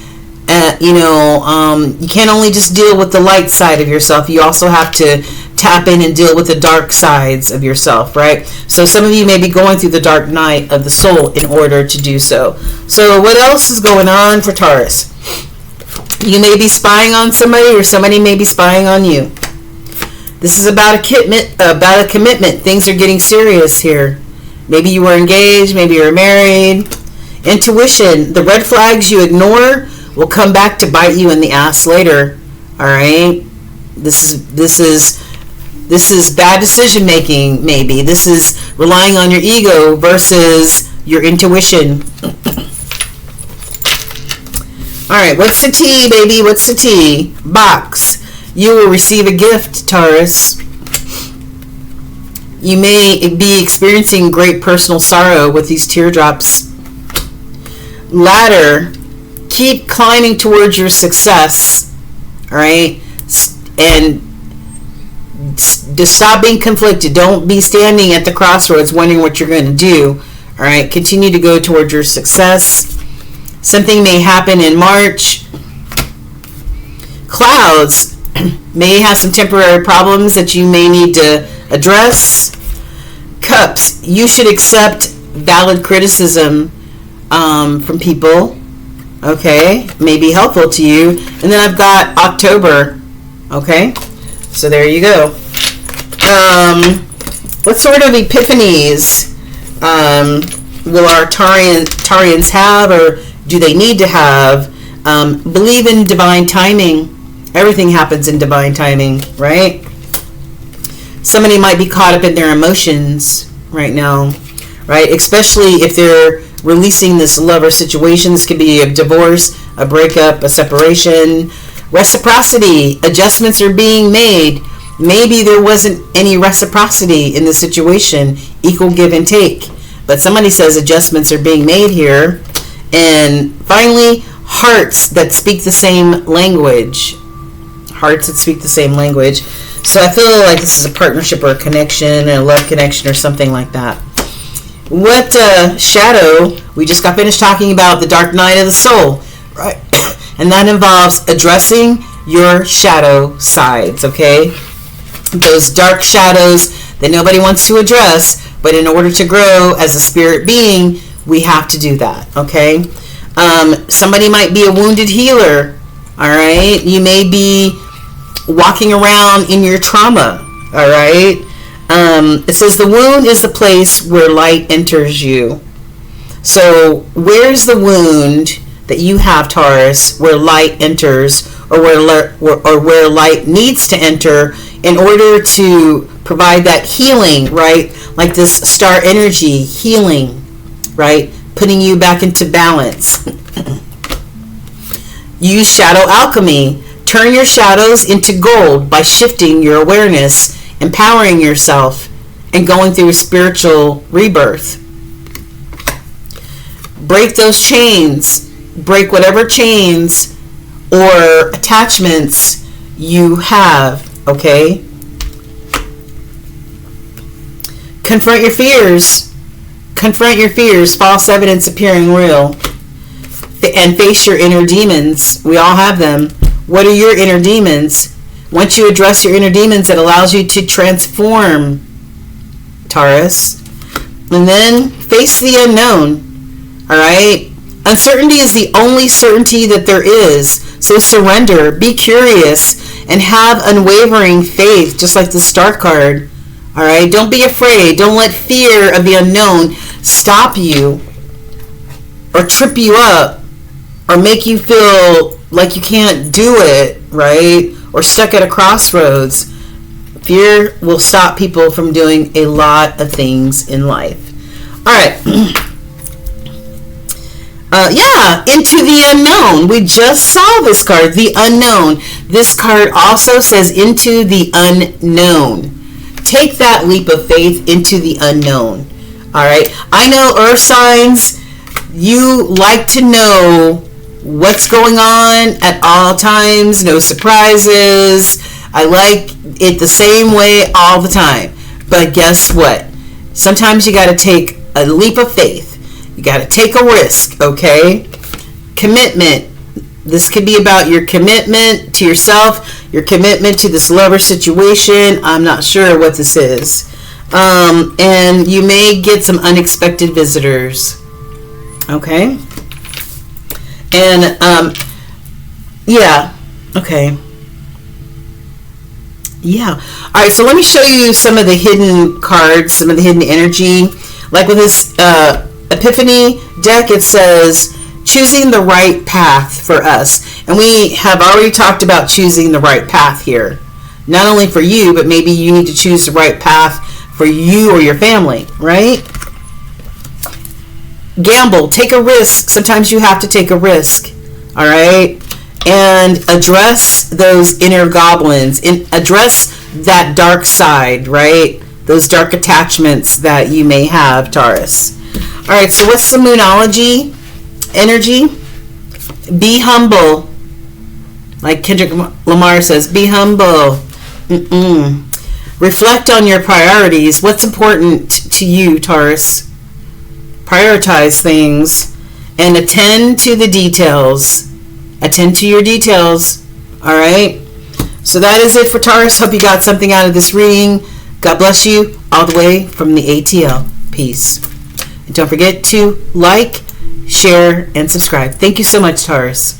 [SPEAKER 1] You can't only just deal with the light side of yourself. You also have to tap in and deal with the dark sides of yourself, right? So some of you may be going through the dark night of the soul in order to do so. So what else is going on for Taurus? You may be spying on somebody, or somebody may be spying on you. This is about a commitment. Things are getting serious here. Maybe you were engaged, maybe you were married. Intuition, the red flags you ignore will come back to bite you in the ass later. All right? This is bad decision making, maybe. This is relying on your ego versus your intuition. All right, what's the tea, baby? What's the tea? Box. You will receive a gift, Taurus. You may be experiencing great personal sorrow with these teardrops. Ladder, keep climbing towards your success, all right? And just stop being conflicted. Don't be standing at the crossroads wondering what you're going to do, all right? Continue to go towards your success. Something may happen in March. Clouds may have some temporary problems that you may need to address. Cups, you should accept valid criticism from people. Okay, may be helpful to you. And then I've got October. Okay, so there you go. What sort of epiphanies will our Taurians have, or do they need to have? Believe in divine timing. Everything happens in divine timing, right? Somebody might be caught up in their emotions right now, right? Especially if they're releasing this lover situation. This could be a divorce, a breakup, a separation. Reciprocity. Adjustments are being made. Maybe there wasn't any reciprocity in the situation. Equal give and take. But somebody says adjustments are being made here. And finally, hearts that speak the same language. Hearts that speak the same language. So I feel like this is a partnership or a connection, a love connection or something like that. What shadow? We just got finished talking about the dark night of the soul, right? And that involves addressing your shadow sides, okay? Those dark shadows that nobody wants to address, but in order to grow as a spirit being, we have to do that, okay? Somebody might be a wounded healer, all right? You may be walking around in your trauma, all right? It says the wound is the place where light enters you. So where's the wound that you have, Taurus, where light enters, or where light needs to enter in order to provide that healing, right? Like this star energy healing, right? Putting you back into balance. Use shadow alchemy. Turn your shadows into gold by shifting your awareness, empowering yourself, and going through a spiritual rebirth. Break those chains. Break whatever chains or attachments you have, okay? Confront your fears. Confront your fears, false evidence appearing real. And face your inner demons. We all have them. What are your inner demons? Once you address your inner demons, it allows you to transform, Taurus. And then face the unknown. All right? Uncertainty is the only certainty that there is. So surrender, be curious, and have unwavering faith, just like the Star card. All right? Don't be afraid. Don't let fear of the unknown stop you or trip you up or make you feel like you can't do it, right? Or stuck at a crossroads. Fear will stop people from doing a lot of things in life. All right. Into the unknown. We just saw this card, the unknown. This card also says into the unknown. Take that leap of faith into the unknown. All right. I know earth signs, you like to know what's going on at all times, no surprises. I like it the same way all the time. But guess what? Sometimes you got to take a leap of faith. You got to take a risk, okay? Commitment. This could be about your commitment to yourself, your commitment to this lover situation. I'm not sure what this is. And you may get some unexpected visitors, okay? And, okay. Yeah. All right, so let me show you some of the hidden cards, some of the hidden energy. Like with this Epiphany deck, it says, choosing the right path for us. And we have already talked about choosing the right path here. Not only for you, but maybe you need to choose the right path for you or your family, right? Gamble, take a risk. Sometimes you have to take a risk, all right? and address those inner goblins, and address that dark side, right? Those dark attachments that you may have, Taurus. All right, so what's the moonology energy? Be humble. Like Kendrick Lamar says, be humble. Reflect on your priorities. What's important to you, Taurus? Prioritize things and attend to the details. Attend to your details. All right. So that is it for Taurus. Hope you got something out of this reading. God bless you all the way from the ATL. Peace. And don't forget to like, share, and subscribe. Thank you so much, Taurus.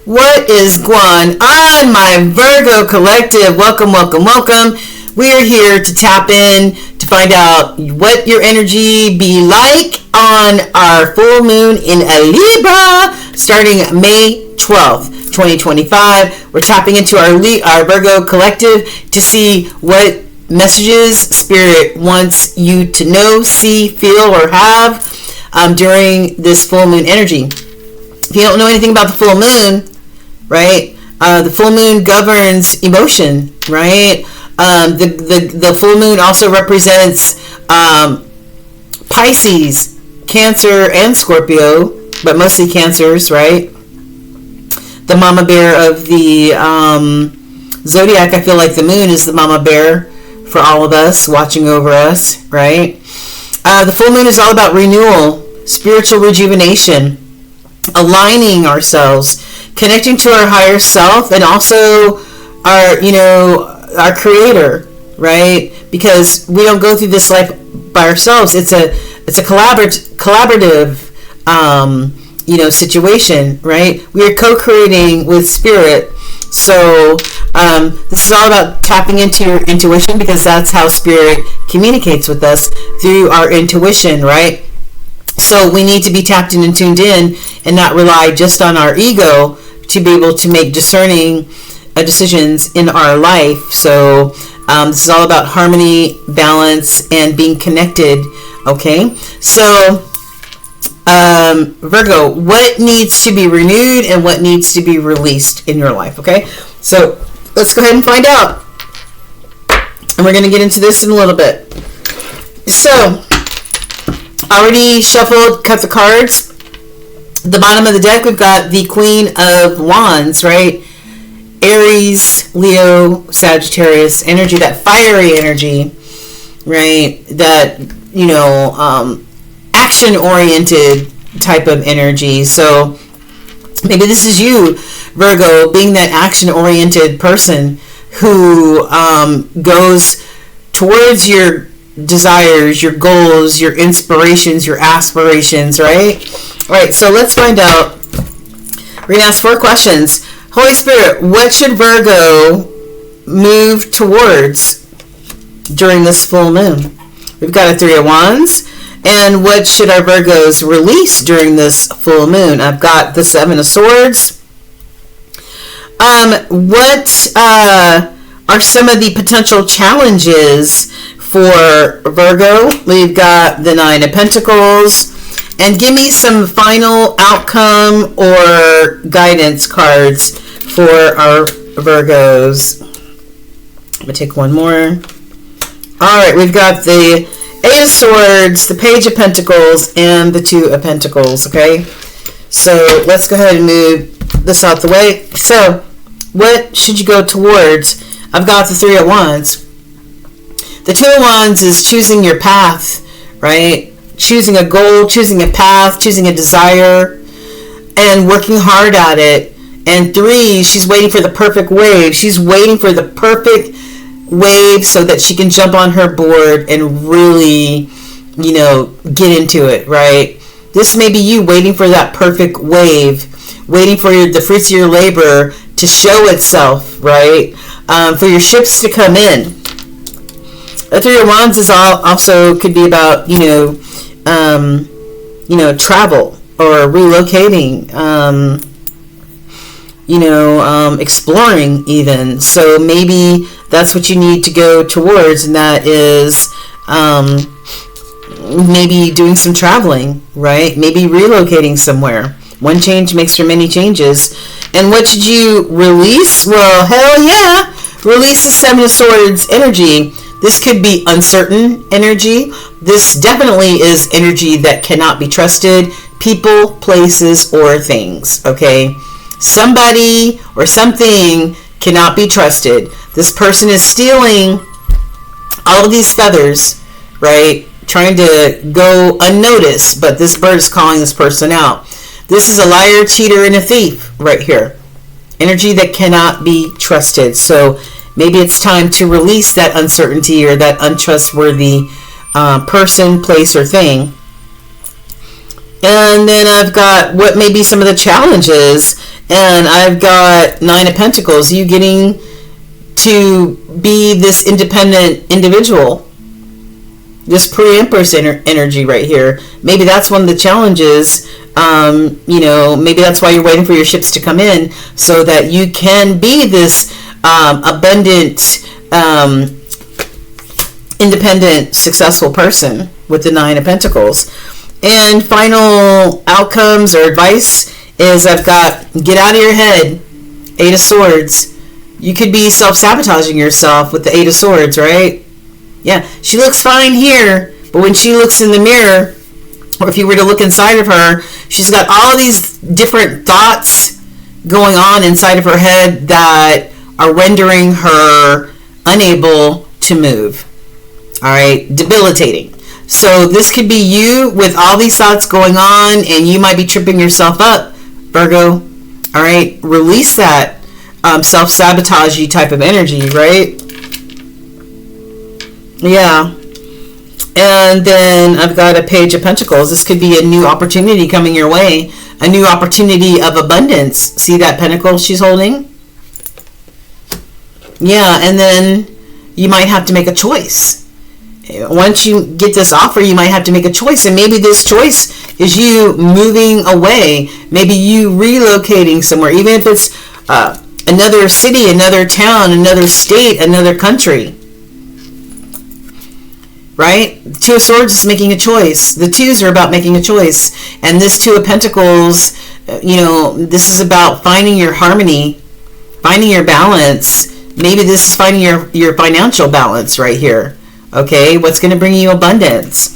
[SPEAKER 1] What is going on, my Virgo collective? Welcome, welcome, welcome. We are here to tap in to find out what your energy be like on our full moon in Libra starting May 12th, 2025. We're tapping into our Virgo collective to see what messages Spirit wants you to know, see, feel, or have during this full moon energy. If you don't know anything about the full moon, right? The full moon governs emotion, right? The full moon also represents Pisces, Cancer, and Scorpio, but mostly Cancers, right? The mama bear of the zodiac. I feel like the moon is the mama bear for all of us, watching over us, right? The full moon is all about renewal, spiritual rejuvenation, aligning ourselves, connecting to our higher self, and also our creator, right? Because we don't go through this life by ourselves. It's a collaborative situation, right? We are co-creating with Spirit. So this is all about tapping into your intuition, because that's how Spirit communicates with us, through our intuition, right? So we need to be tapped in and tuned in, and not rely just on our ego to be able to make discerning decisions in our life. So this is all about harmony, balance, and being connected. Okay, so Virgo, what needs to be renewed and what needs to be released in your life? Okay, so let's go ahead and find out, and we're going to get into this in a little bit. So already shuffled, cut the cards. The bottom of the deck, we've got the Queen of Wands, right? Aries, Leo, Sagittarius energy, that fiery energy, right? That, action-oriented type of energy. So maybe this is you, Virgo, being that action-oriented person who goes towards your desires, your goals, your inspirations, your aspirations, right? All right, so let's find out. We're going to ask 4 questions. Holy Spirit, what should Virgo move towards during this full moon? We've got a 3 of Wands. And what should our Virgos release during this full moon? I've got the 7 of Swords. What are some of the potential challenges for Virgo? We've got the 9 of Pentacles. And give me some final outcome or guidance cards for our Virgos. I'm going to take one more. All right, we've got the 8 of Swords, the Page of Pentacles, and the 2 of Pentacles, okay? So let's go ahead and move this out the way. So what should you go towards? I've got the 3 of Wands. The 2 of Wands is choosing your path, right? Choosing a goal, choosing a path, choosing a desire, and working hard at it. And 3, she's waiting for the perfect wave. She's waiting for the perfect wave so that she can jump on her board and really, get into it, right? This may be you waiting for that perfect wave, waiting for the fruits of your labor to show itself, right? For your ships to come in. The 3 of Wands is also could be about, travel or relocating, exploring even. So maybe that's what you need to go towards, and that is maybe doing some traveling, right? Maybe relocating somewhere. One change makes for many changes. And what should you release? Well, hell yeah. Release the Seven of Swords energy. This could be uncertain energy. This definitely is energy that cannot be trusted. People, places, or things. Okay? Somebody or something cannot be trusted. This person is stealing all of these feathers, right? Trying to go unnoticed, but this bird is calling this person out. This is a liar, cheater, and a thief right here. Energy that cannot be trusted. So maybe it's time to release that uncertainty or that untrustworthy person, place, or thing. And then I've got what may be some of the challenges. And I've got Nine of Pentacles. You getting to be this independent individual. This pre-Empress energy right here. Maybe that's one of the challenges. Maybe that's why you're waiting for your ships to come in, so that you can be this abundant, independent, successful person with the Nine of Pentacles. And final outcomes or advice is I've got get out of your head. Eight of Swords. You could be self-sabotaging yourself with the Eight of Swords, right? Yeah, she looks fine here, but when she looks in the mirror, or if you were to look inside of her, she's got all these different thoughts going on inside of her head that are rendering her unable to move. All right, debilitating. So this could be you with all these thoughts going on, and you might be tripping yourself up, Virgo. All right, release that self-sabotage type of energy, right? Yeah. And then I've got a Page of Pentacles. This could be a new opportunity coming your way. A new opportunity of abundance. See that pentacle she's holding? Yeah, and then you might have to make a choice. Once you get this offer, you might have to make a choice. And maybe this choice is you moving away. Maybe you relocating somewhere. Even if it's another city, another town, another state, another country. Right? Two of Swords is making a choice. The twos are about making a choice. And this Two of Pentacles, this is about finding your harmony, finding your balance. Maybe this is finding your financial balance right here. Okay? What's going to bring you abundance?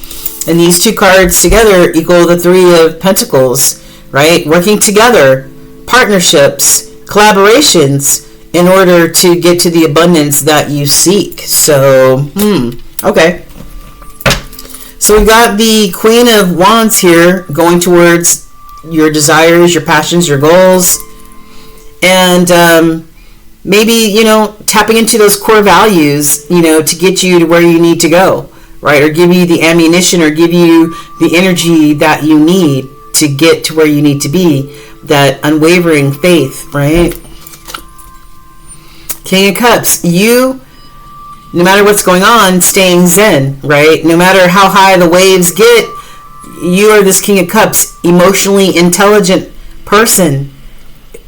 [SPEAKER 1] And these two cards together equal the Three of Pentacles, right? Working together, partnerships, collaborations in order to get to the abundance that you seek. So, okay. So we got the Queen of Wands here going towards your desires, your passions, your goals. And maybe, tapping into those core values, to get you to where you need to go, right? Or give you the ammunition or give you the energy that you need to get to where you need to be. That unwavering faith, right? King of Cups, you, no matter what's going on, staying zen, right? No matter how high the waves get, you are this King of Cups, emotionally intelligent person.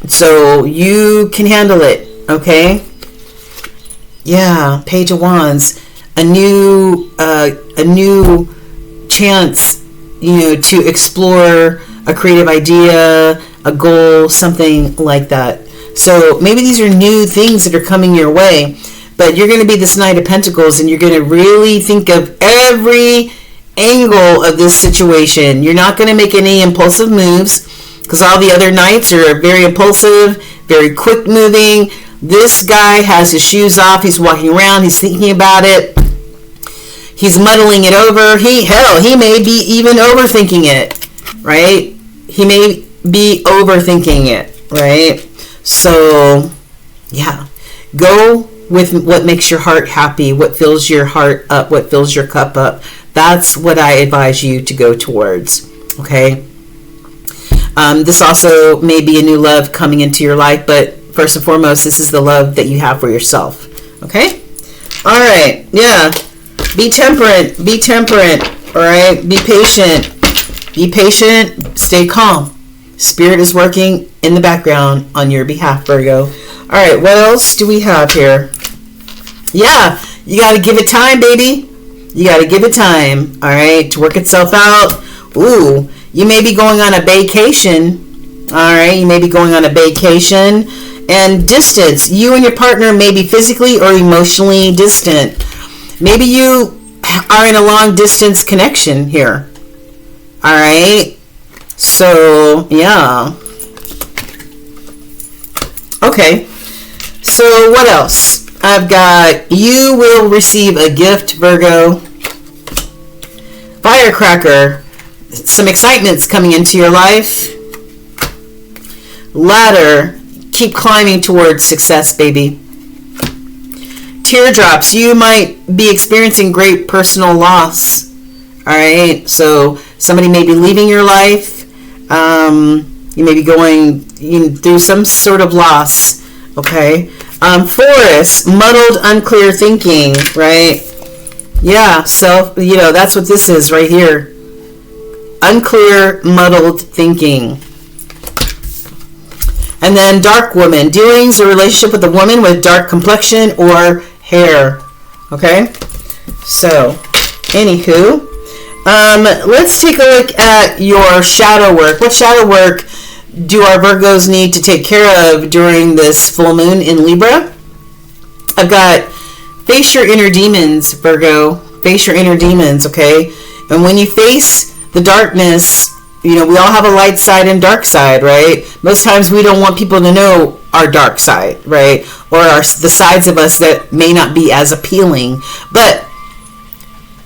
[SPEAKER 1] So you can handle it, okay? Yeah, Page of Wands, a new chance, to explore a creative idea, a goal, something like that. So maybe these are new things that are coming your way. But you're going to be this Knight of Pentacles, and you're going to really think of every angle of this situation. You're not going to make any impulsive moves, because all the other Knights are very impulsive, very quick moving. This guy has his shoes off. He's walking around. He's thinking about it. He's muddling it over. He may be even overthinking it, right? He may be overthinking it, right? So, yeah. Go with what makes your heart happy, what fills your heart up, what fills your cup up. That's what I advise you to go towards, okay? This also may be a new love coming into your life, but first and foremost, this is the love that you have for yourself, okay? All right, yeah. Be temperate, all right? Be patient, stay calm. Spirit is working in the background on your behalf, Virgo. All right, what else do we have here? Yeah, you got to give it time, baby. You got to give it time, all right, to work itself out. Ooh, you may be going on a vacation, All right, you may be going on a vacation. And distance, you and your partner may be physically or emotionally distant. Maybe you are in a long distance connection here. All right, so yeah. Okay, so what else? I've got, you will receive a gift, Virgo. Firecracker, some excitement's coming into your life. Ladder, keep climbing towards success, baby. Teardrops, you might be experiencing great personal loss. All right, so somebody may be leaving your life. You may be going through some sort of loss. Okay. Forest, muddled, unclear thinking, right? Yeah, so, that's what this is right here. Unclear, muddled thinking. And then dark woman, dealings or relationship with a woman with dark complexion or hair. Okay? So, anywho, let's take a look at your shadow work. What shadow work do our Virgos need to take care of during this full moon in Libra? I've got face your inner demons, Virgo. Face your inner demons, okay? And when you face the darkness, we all have a light side and dark side, right? Most times we don't want people to know our dark side, right? Or the sides of us that may not be as appealing. But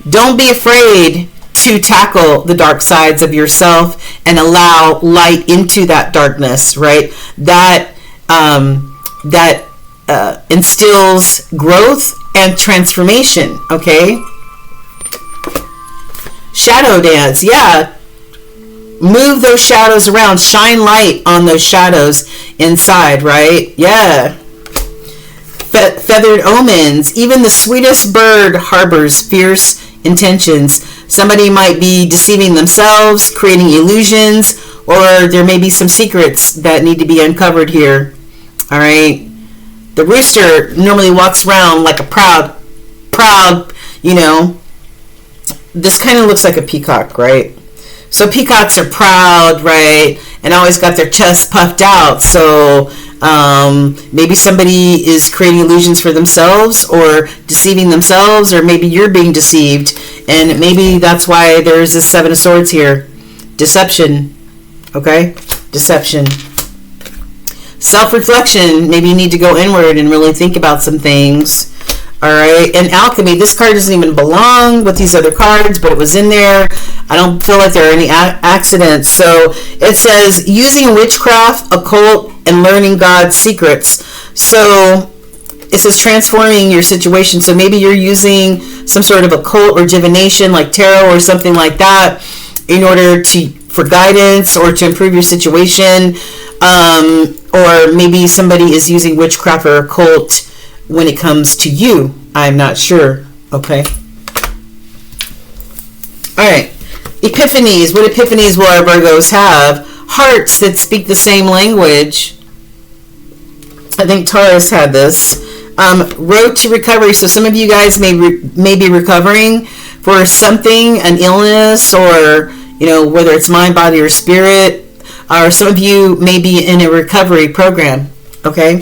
[SPEAKER 1] don't be afraid to tackle the dark sides of yourself and allow light into that darkness, right? That instills growth and transformation, okay? Shadow dance, yeah. Move those shadows around. Shine light on those shadows inside, right? Yeah. Feathered omens. Even the sweetest bird harbors fierce intentions. Somebody might be deceiving themselves, creating illusions, or there may be some secrets that need to be uncovered here. All right. The rooster normally walks around like a proud, this kind of looks like a peacock, right? So peacocks are proud, right? And always got their chest puffed out. So maybe somebody is creating illusions for themselves or deceiving themselves, or maybe you're being deceived. And maybe that's why there's this Seven of Swords here. Deception. Okay? Deception. Self-reflection. Maybe you need to go inward and really think about some things. All right, and alchemy, this card doesn't even belong with these other cards, but it was in there. I don't feel like there are any accidents. So it says using witchcraft, occult, and learning God's secrets. So it says transforming your situation. So maybe you're using some sort of occult or divination like tarot or something like that in order for guidance or to improve your situation. Or maybe somebody is using witchcraft or occult when it comes to you. I'm not sure. Okay. All right. Epiphanies. What epiphanies will our Virgos have? Hearts that speak the same language. I think Taurus had this. Road to recovery. So some of you guys may be recovering for something, an illness, or whether it's mind, body, or spirit. Or some of you may be in a recovery program. Okay.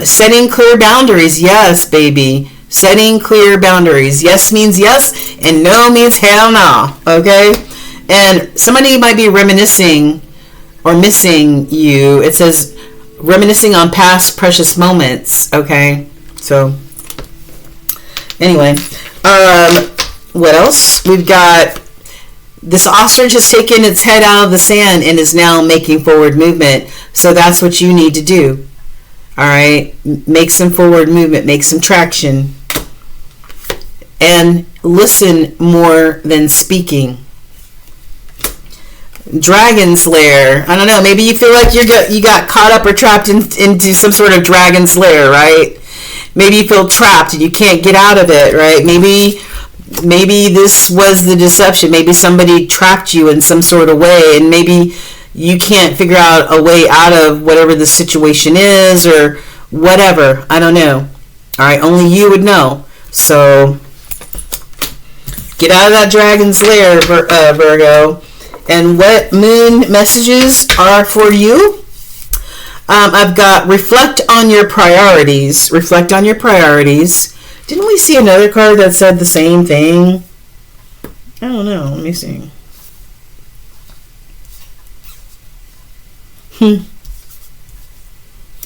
[SPEAKER 1] Setting clear boundaries. Yes, baby. Setting clear boundaries. Yes means yes, and no means hell no. Okay? And somebody might be reminiscing or missing you. It says reminiscing on past precious moments. Okay? So, anyway. What else? We've got this ostrich has taken its head out of the sand and is now making forward movement. So that's what you need to do. All right, make some forward movement, make some traction, and listen more than speaking. Dragon's lair. I don't know. Maybe you feel like you got caught up or trapped into some sort of dragon's lair, right? Maybe you feel trapped and you can't get out of it, right? Maybe this was the deception. Maybe somebody trapped you in some sort of way, and maybe you can't figure out a way out of whatever the situation is or whatever. I don't know. All right, only you would know. So get out of that dragon's lair, Virgo, and what moon messages are for you. I've got reflect on your priorities. Reflect on your priorities. Didn't we see another card that said the same thing? I don't know. Let me see.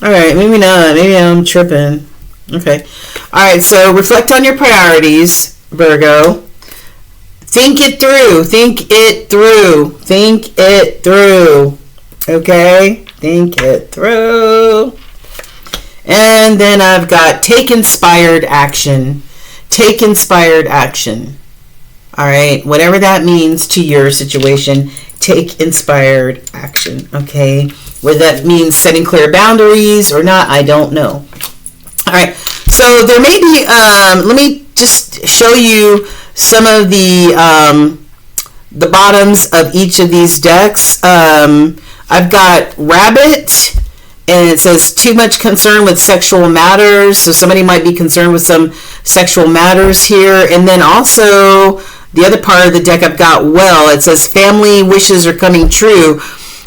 [SPEAKER 1] Alright, maybe not. Maybe I'm tripping. Okay. Alright, so reflect on your priorities, Virgo. Think it through. Think it through. Think it through. Okay? Think it through. And then I've got take inspired action. Take inspired action. Alright? Whatever that means to your situation, take inspired action. Okay? Whether that means setting clear boundaries or not, I don't know. Alright. So there may be, let me just show you some of the bottoms of each of these decks. I've got Rabbit, and it says too much concern with sexual matters. So somebody might be concerned with some sexual matters here. And then also the other part of the deck I've got Well. It says family wishes are coming true.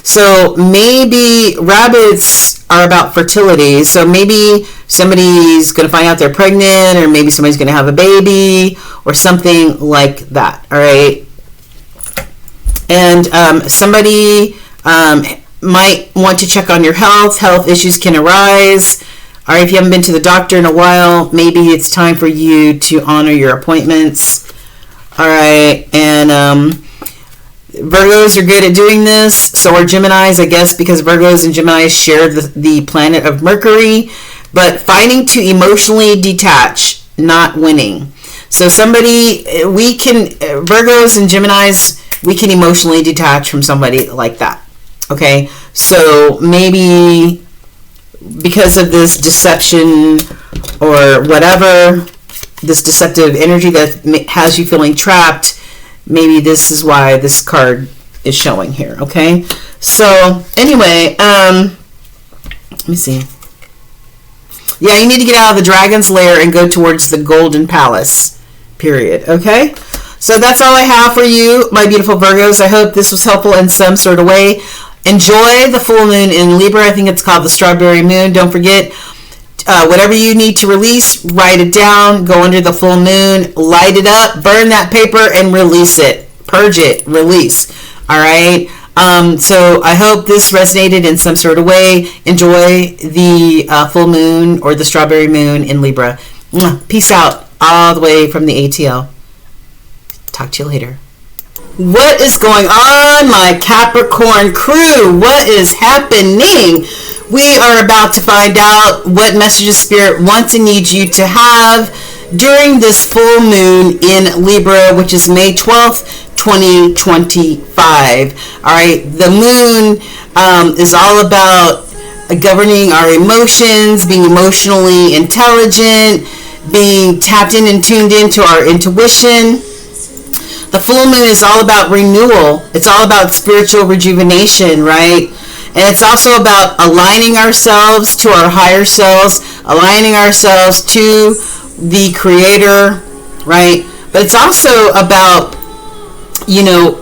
[SPEAKER 1] So maybe rabbits are about fertility. So maybe somebody's going to find out they're pregnant, or maybe somebody's going to have a baby or something like that. All right. And somebody might want to check on your health. Health issues can arise. All right. If you haven't been to the doctor in a while, maybe it's time for you to honor your appointments. All right. And Virgos are good at doing this. So are Geminis, I guess, because Virgos and Geminis share the planet of Mercury. But fighting to emotionally detach, not winning. So somebody, Virgos and Geminis, we can emotionally detach from somebody like that. Okay? So maybe because of this deception or whatever, this deceptive energy that has you feeling trapped, maybe this is why this card is showing here, okay? So, anyway, let me see. Yeah, you need to get out of the dragon's lair and go towards the golden palace, period, okay? So that's all I have for you, my beautiful Virgos. I hope this was helpful in some sort of way. Enjoy the full moon in Libra. I think it's called the strawberry moon. Don't forget, whatever you need to release, write it down, go under the full moon, light it up, burn that paper, and release it. Purge it, release. All right? So I hope this resonated in some sort of way. Enjoy the full moon or the strawberry moon in Libra. Peace out all the way from the ATL. Talk to you later. What is going on, my Capricorn crew? What is happening? We are about to find out what messages Spirit wants and needs you to have during this full moon in Libra, which is May 12th, 2025. All right, the moon is all about governing our emotions, being emotionally intelligent, being tapped in and tuned into our intuition. The full moon is all about renewal. It's all about spiritual rejuvenation, right? And it's also about aligning ourselves to our higher selves, aligning ourselves to the Creator, right? But it's also about,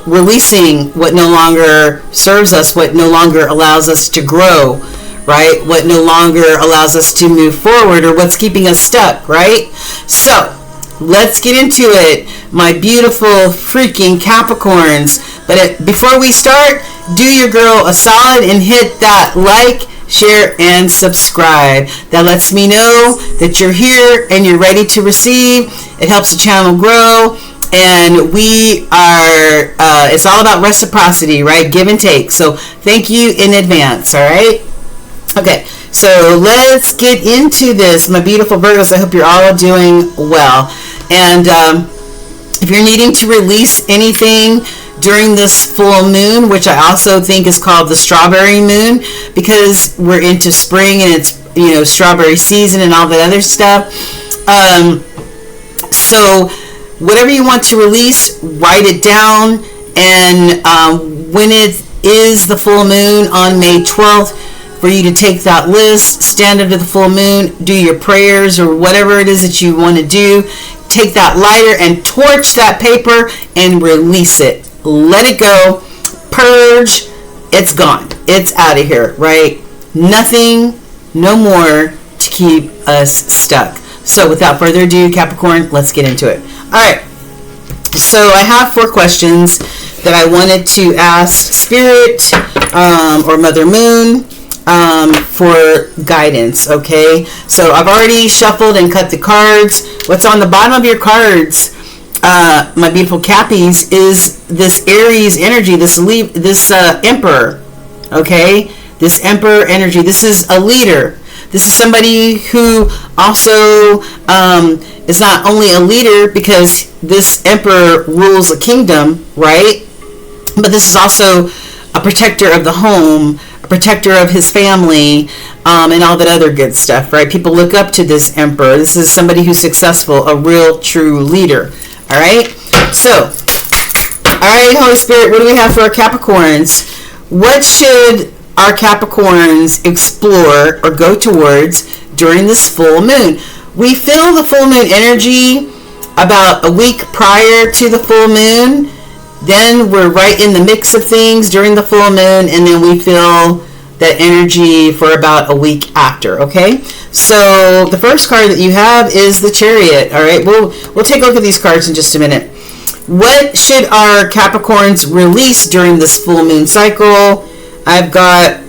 [SPEAKER 1] releasing what no longer serves us, what no longer allows us to grow, right? What no longer allows us to move forward, or what's keeping us stuck, right? So, let's get into it, my beautiful freaking Capricorns. But before we start, do your girl a solid and hit that like, share, and subscribe. That lets me know that you're here and you're ready to receive. It helps the channel grow. And we are, it's all about reciprocity, right? Give and take. So thank you in advance, all right? Okay, so let's get into this, my beautiful Virgos. I hope you're all doing well. And if you're needing to release anything during this full moon, which I also think is called the strawberry moon, because we're into spring and it's, strawberry season and all that other stuff. So whatever you want to release, write it down. And when it is the full moon on May 12th, for you to take that list, stand under the full moon, do your prayers or whatever it is that you want to do. Take that lighter and torch that paper and release it. Let it go. purge, it's gone. It's out of here, right? Nothing, no more to keep us stuck. So without further ado, Capricorn, let's get into it. All right. So I have 4 questions that I wanted to ask Spirit or Mother Moon for guidance, okay? So I've already shuffled and cut the cards. What's on the bottom of your cards, my beautiful Cappies, is this Aries energy, this Emperor, okay? This Emperor energy. This is a leader. This is somebody who also is not only a leader because this Emperor rules a kingdom, right? But this is also a protector of the home, a protector of his family, and all that other good stuff, right? People look up to this Emperor. This is somebody who's successful, a real, true leader, all right? So, all right, Holy Spirit, what do we have for our Capricorns? What should our Capricorns explore or go towards during this full moon? We feel the full moon energy about a week prior to the full moon. Then we're right in the mix of things during the full moon, and then we feel that energy for about a week after, okay? So the first card that you have is the Chariot, all right? We'll take a look at these cards in just a minute. What should our Capricorns release during this full moon cycle? I've got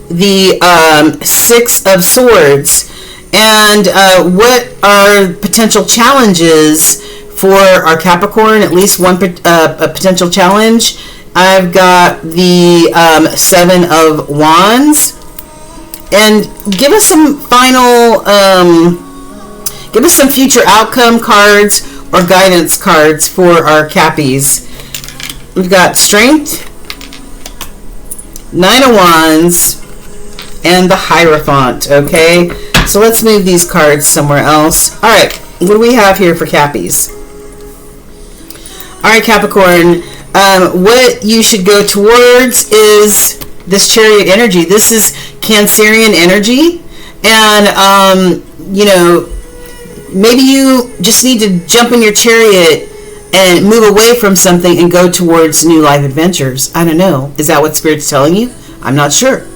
[SPEAKER 1] the 6 of Swords. And what are potential challenges for our Capricorn? At least one a potential challenge. I've got the 7 of Wands. And give us some final, give us some future outcome cards or guidance cards for our Cappies. We've got Strength, 9 of Wands, and the Hierophant, okay? So let's move these cards somewhere else. All right, what do we have here for Cappies? All right, Capricorn, what you should go towards is this Chariot energy. This is Cancerian energy. And, you know, maybe you just need to jump in your Chariot and move away from something and go towards new life adventures. I don't know. Is that what Spirit's telling you? I'm not sure.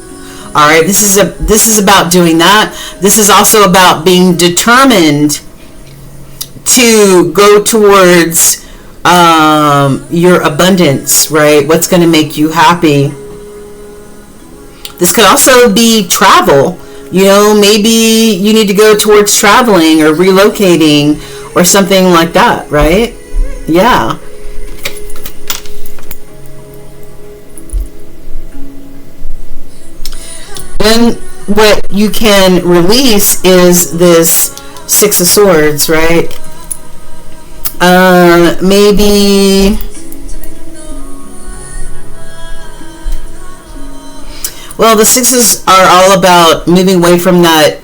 [SPEAKER 1] All right, this is about doing that. This is also about being determined to go towards your abundance, right? What's going to make you happy. This could also be travel. You know, maybe you need to go towards traveling or relocating or something like that, right? Yeah. Then what you can release is this 6 of Swords, right? Maybe, well, the 6s are all about moving away from that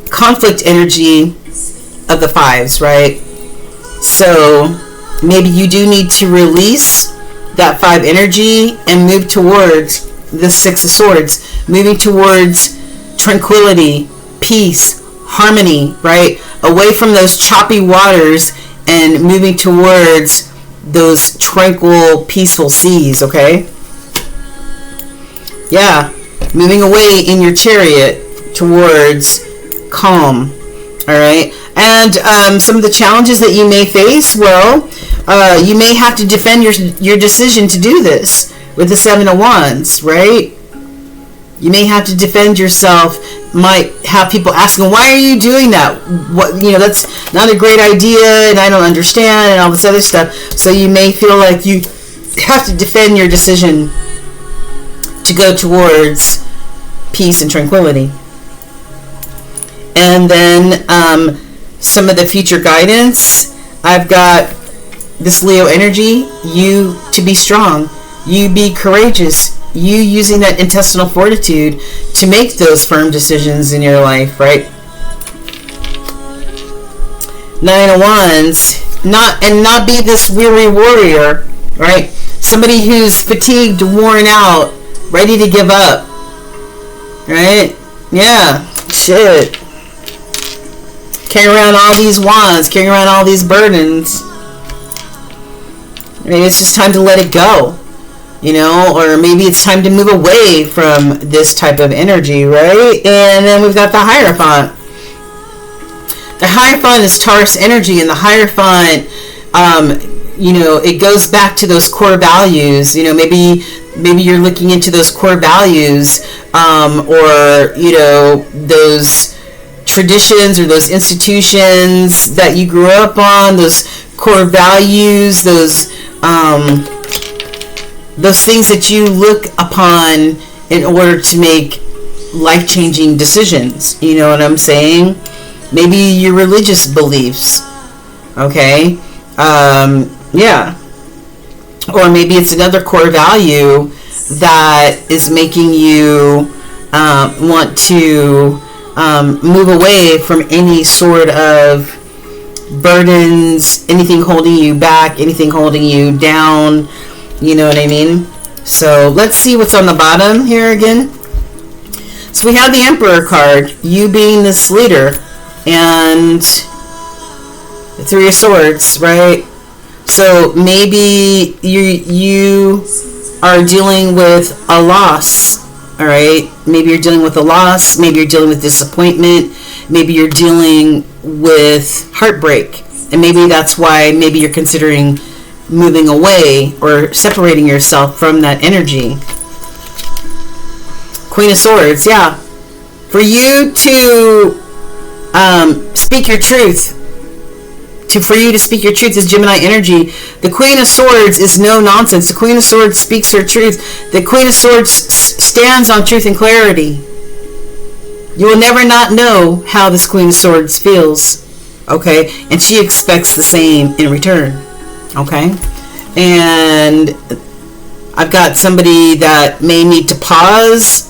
[SPEAKER 1] conflict energy of the 5s, right? So maybe you do need to release that 5 energy and move towards the 6 of Swords, moving towards tranquility, peace, harmony, right? Away from those choppy waters and moving towards those tranquil, peaceful seas, okay? Yeah, moving away in your Chariot towards calm, all right? And some of the challenges that you may face, well, you may have to defend your decision to do this with the 7 of Wands, right? You may have to defend yourself. Might have people asking, why are you doing that? What, you know, that's not a great idea, and I don't understand, and all this other stuff. So you may feel like you have to defend your decision to go towards peace and tranquility. And then some of the future guidance. I've got this Leo energy. You to be strong. You be courageous. You using that intestinal fortitude to make those firm decisions in your life, right? 9 of Wands, not be this weary warrior, right? Somebody who's fatigued, worn out, ready to give up, right? Yeah, shit. Carrying around all these wands, carrying around all these burdens. Maybe it's just time to let it go. you know, or maybe it's time to move away from this type of energy, right? And then we've got the Hierophant. The Hierophant is Taurus energy, and the Hierophant, you know, it goes back to those core values. You know, maybe you're looking into those core values, or, you know, those traditions or those institutions that you grew up on, those core values, those things that you look upon in order to make life-changing decisions. You know what I'm saying? Maybe your religious beliefs, okay? Yeah. Or maybe it's another core value that is making you want to move away from any sort of burdens, anything holding you back, anything holding you down. You know what I mean? So let's see what's on the bottom here again. So we have the Emperor card, you being this leader, and the Three of Swords, right? So maybe you are dealing with a loss, all right? Maybe you're dealing with a loss. Maybe you're dealing with disappointment. Maybe you're dealing with heartbreak. And maybe that's why maybe you're considering moving away or separating yourself from that energy. Queen of Swords, yeah. For you to speak your truth, for you to speak your truth is Gemini energy. The Queen of Swords is no nonsense. The Queen of Swords speaks her truth. The Queen of Swords stands on truth and clarity. You will never not know how this Queen of Swords feels, okay? And she expects the same in return, okay? And I've got somebody that may need to pause.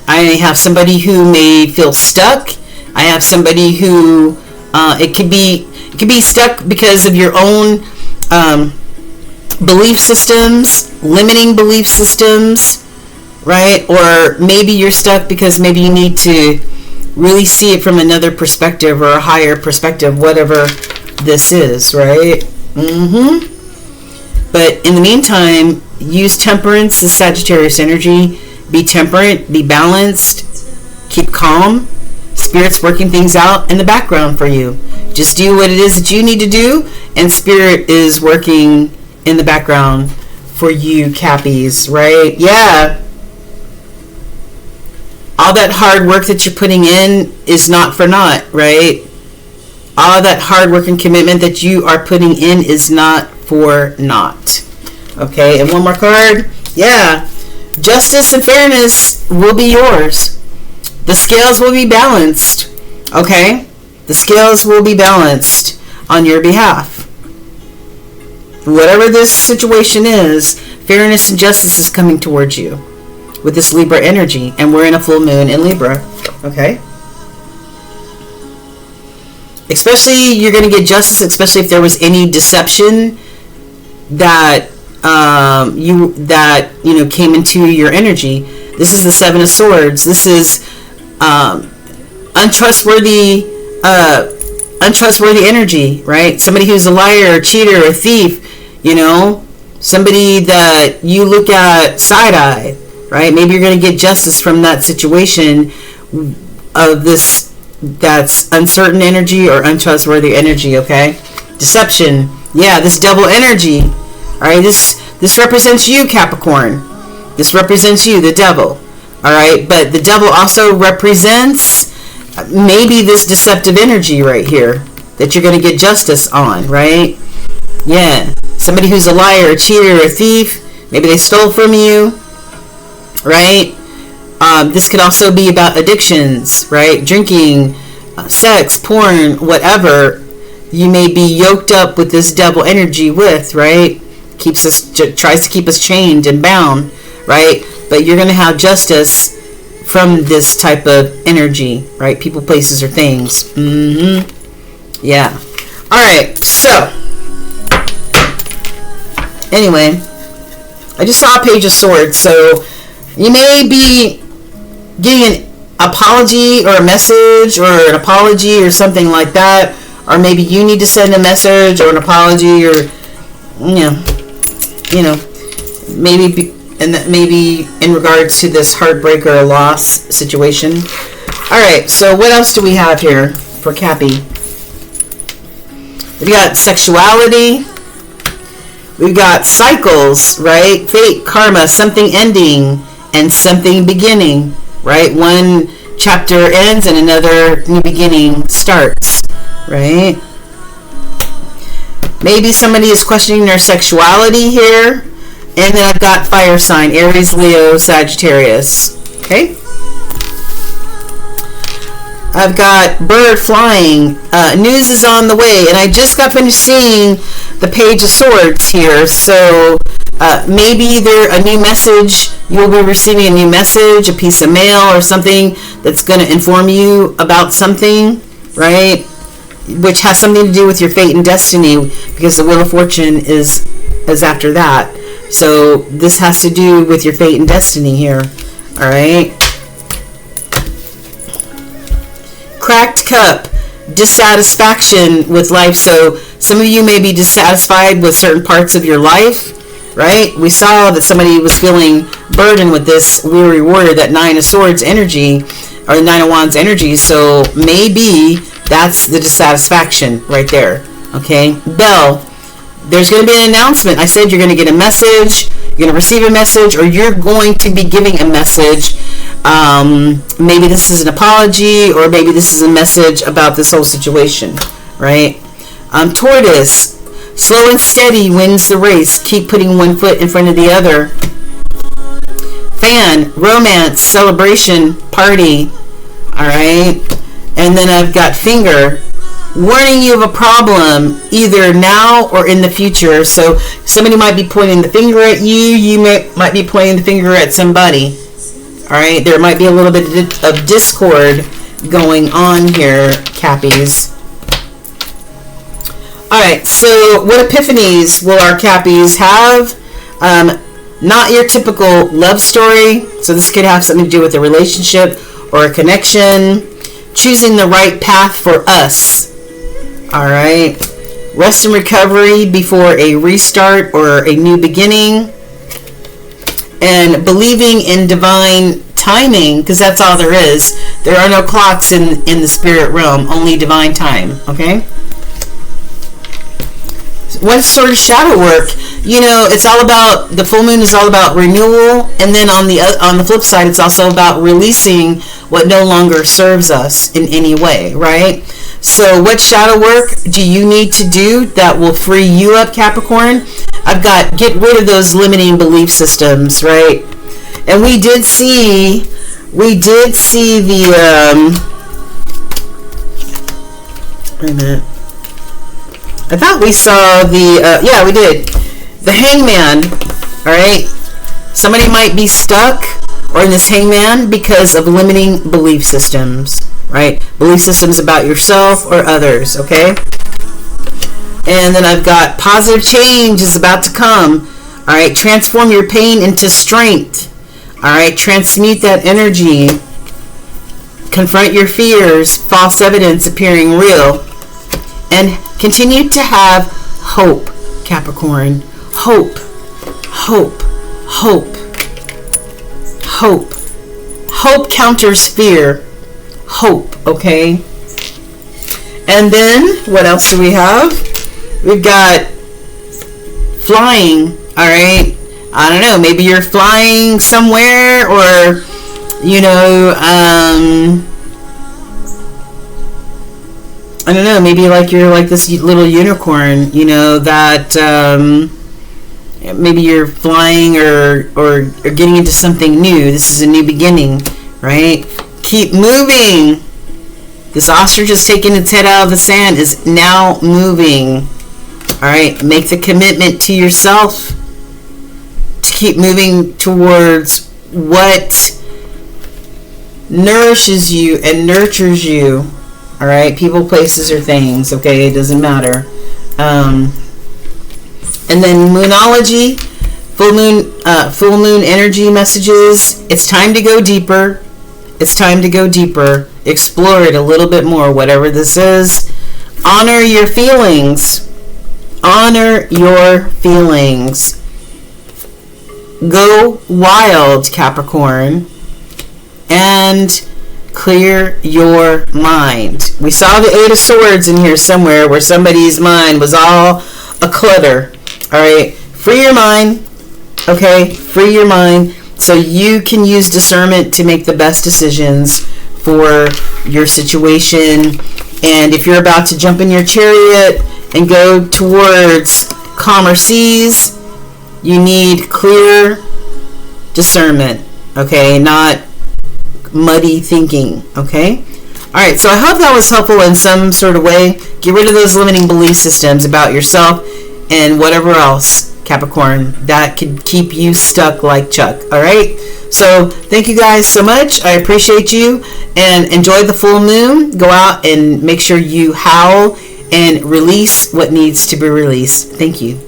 [SPEAKER 1] I have somebody who may feel stuck. I have somebody who it could be stuck because of your own belief systems, limiting belief systems, right? Or maybe you're stuck because maybe you need to really see it from another perspective or a higher perspective, whatever this is, right? But in the meantime, use temperance, the Sagittarius energy. Be temperate, be balanced, keep calm. Spirit's working things out in the background for you. Just do what it is that you need to do, and Spirit is working in the background for you, Cappies, right? Yeah. All that hard work that you're putting in is not for naught, right? All that hard work and commitment that you are putting in is not for naught. Okay, and one more card. Yeah. Justice and fairness will be yours. The scales will be balanced. Okay? The scales will be balanced on your behalf. Whatever this situation is, fairness and justice is coming towards you with this Libra energy. And we're in a full moon in Libra. Okay? Especially, you're going to get justice, especially if there was any deception that came into your energy. This is the Seven of Swords. This is untrustworthy energy, right? Somebody who's a liar, a cheater, a thief, you know, somebody that you look at side-eye, right? Maybe you're going to get justice from that situation of this, that's uncertain energy or untrustworthy energy, okay? Deception, yeah, this double energy, all right? This represents you, Capricorn. This represents you, the devil. All right, but the devil also represents maybe this deceptive energy right here that you're going to get justice on, right? Yeah, somebody who's a liar, a cheater, a thief. Maybe they stole from you, right? This could also be about addictions, right? Drinking, sex, porn, whatever you may be yoked up with this devil energy with, right? Tries to keep us chained and bound, right? But you're going to have justice from this type of energy, right? People, places, or things. Yeah. All right. So, anyway, I just saw a Page of Swords. So, you may be getting an apology or a message or an apology or something like that. Or maybe you need to send a message or an apology or, you know, maybe in regards to this heartbreak or a loss situation. All right, so what else do we have here for Cappie? We got sexuality. We've got cycles, right? Fate, karma, something ending and something beginning, right? One chapter ends and another new beginning starts, right? Maybe somebody is questioning their sexuality here. And then I've got fire sign, Aries, Leo, Sagittarius. Okay? I've got bird flying. News is on the way. And I just got finished seeing the Page of Swords here. So maybe a new message. You'll be receiving a new message, a piece of mail or something that's going to inform you about something, right? Which has something to do with your fate and destiny, because the Wheel of Fortune is after that. So this has to do with your fate and destiny here. All right. Cracked cup, dissatisfaction with life. So some of you may be dissatisfied with certain parts of your life, right? We saw that somebody was feeling burdened with this weary warrior, that Nine of Swords energy, or the Nine of Wands energy. So maybe that's the dissatisfaction right there. Okay. Bell. There's going to be an announcement. I said you're going to get a message, you're going to receive a message, or you're going to be giving a message. Maybe this is an apology, or maybe this is a message about this whole situation, right? Tortoise, slow and steady wins the race. Keep putting one foot in front of the other. Fan, romance, celebration, party, all right? And then I've got finger, warning you of a problem either now or in the future. So somebody might be pointing the finger at you. You might be pointing the finger at somebody. All right. There might be a little bit of discord going on here, Cappies. All right. So what epiphanies will our Cappies have? Not your typical love story. So this could have something to do with a relationship or a connection. Choosing the right path for us. All right. Rest and recovery before a restart or a new beginning. And believing in divine timing, because that's all there is. There are no clocks in the spirit realm, only divine time. Okay. What sort of shadow work? You know, it's all about, the full moon is all about renewal, and then on the flip side, it's also about releasing what no longer serves us in any way, right? So what shadow work do you need to do that will free you up, Capricorn? I've got, get rid of those limiting belief systems, right? And we did see the wait a minute. I thought we saw the yeah, we did. The Hangman, all right? Somebody might be stuck or in this Hangman because of limiting belief systems, right? Belief systems about yourself or others, okay? And then I've got positive change is about to come, all right? Transform your pain into strength, all right? Transmute that energy. Confront your fears, false evidence appearing real. And continue to have hope, Capricorn. Hope, hope, hope, hope. Hope counters fear. Hope, okay? And then, what else do we have? We've got flying, all right? I don't know, maybe you're flying somewhere, or, you know, I don't know, maybe like you're like this little unicorn, you know, that maybe you're flying or getting into something new. This is a new beginning, right? Keep moving. This ostrich is taking its head out of the sand, is now moving. All right, make the commitment to yourself to keep moving towards what nourishes you and nurtures you. All right, people, places, or things. Okay, it doesn't matter. And then moonology, full moon energy messages. It's time to go deeper. It's time to go deeper. Explore it a little bit more. Whatever this is, honor your feelings. Honor your feelings. go wild, Capricorn, and clear your mind. We saw the Eight of Swords in here somewhere where somebody's mind was all a clutter. All right, free your mind. Okay, free your mind so you can use discernment to make the best decisions for your situation. And if you're about to jump in your chariot and go towards calmer seas, you need clear discernment, okay, not muddy thinking, okay? All right, so I hope that was helpful in some sort of way. Get rid of those limiting belief systems about yourself and whatever else, Capricorn, that could keep you stuck like Chuck, all right? So thank you guys so much. I appreciate you, and enjoy the full moon. Go out and make sure you howl and release what needs to be released. Thank you.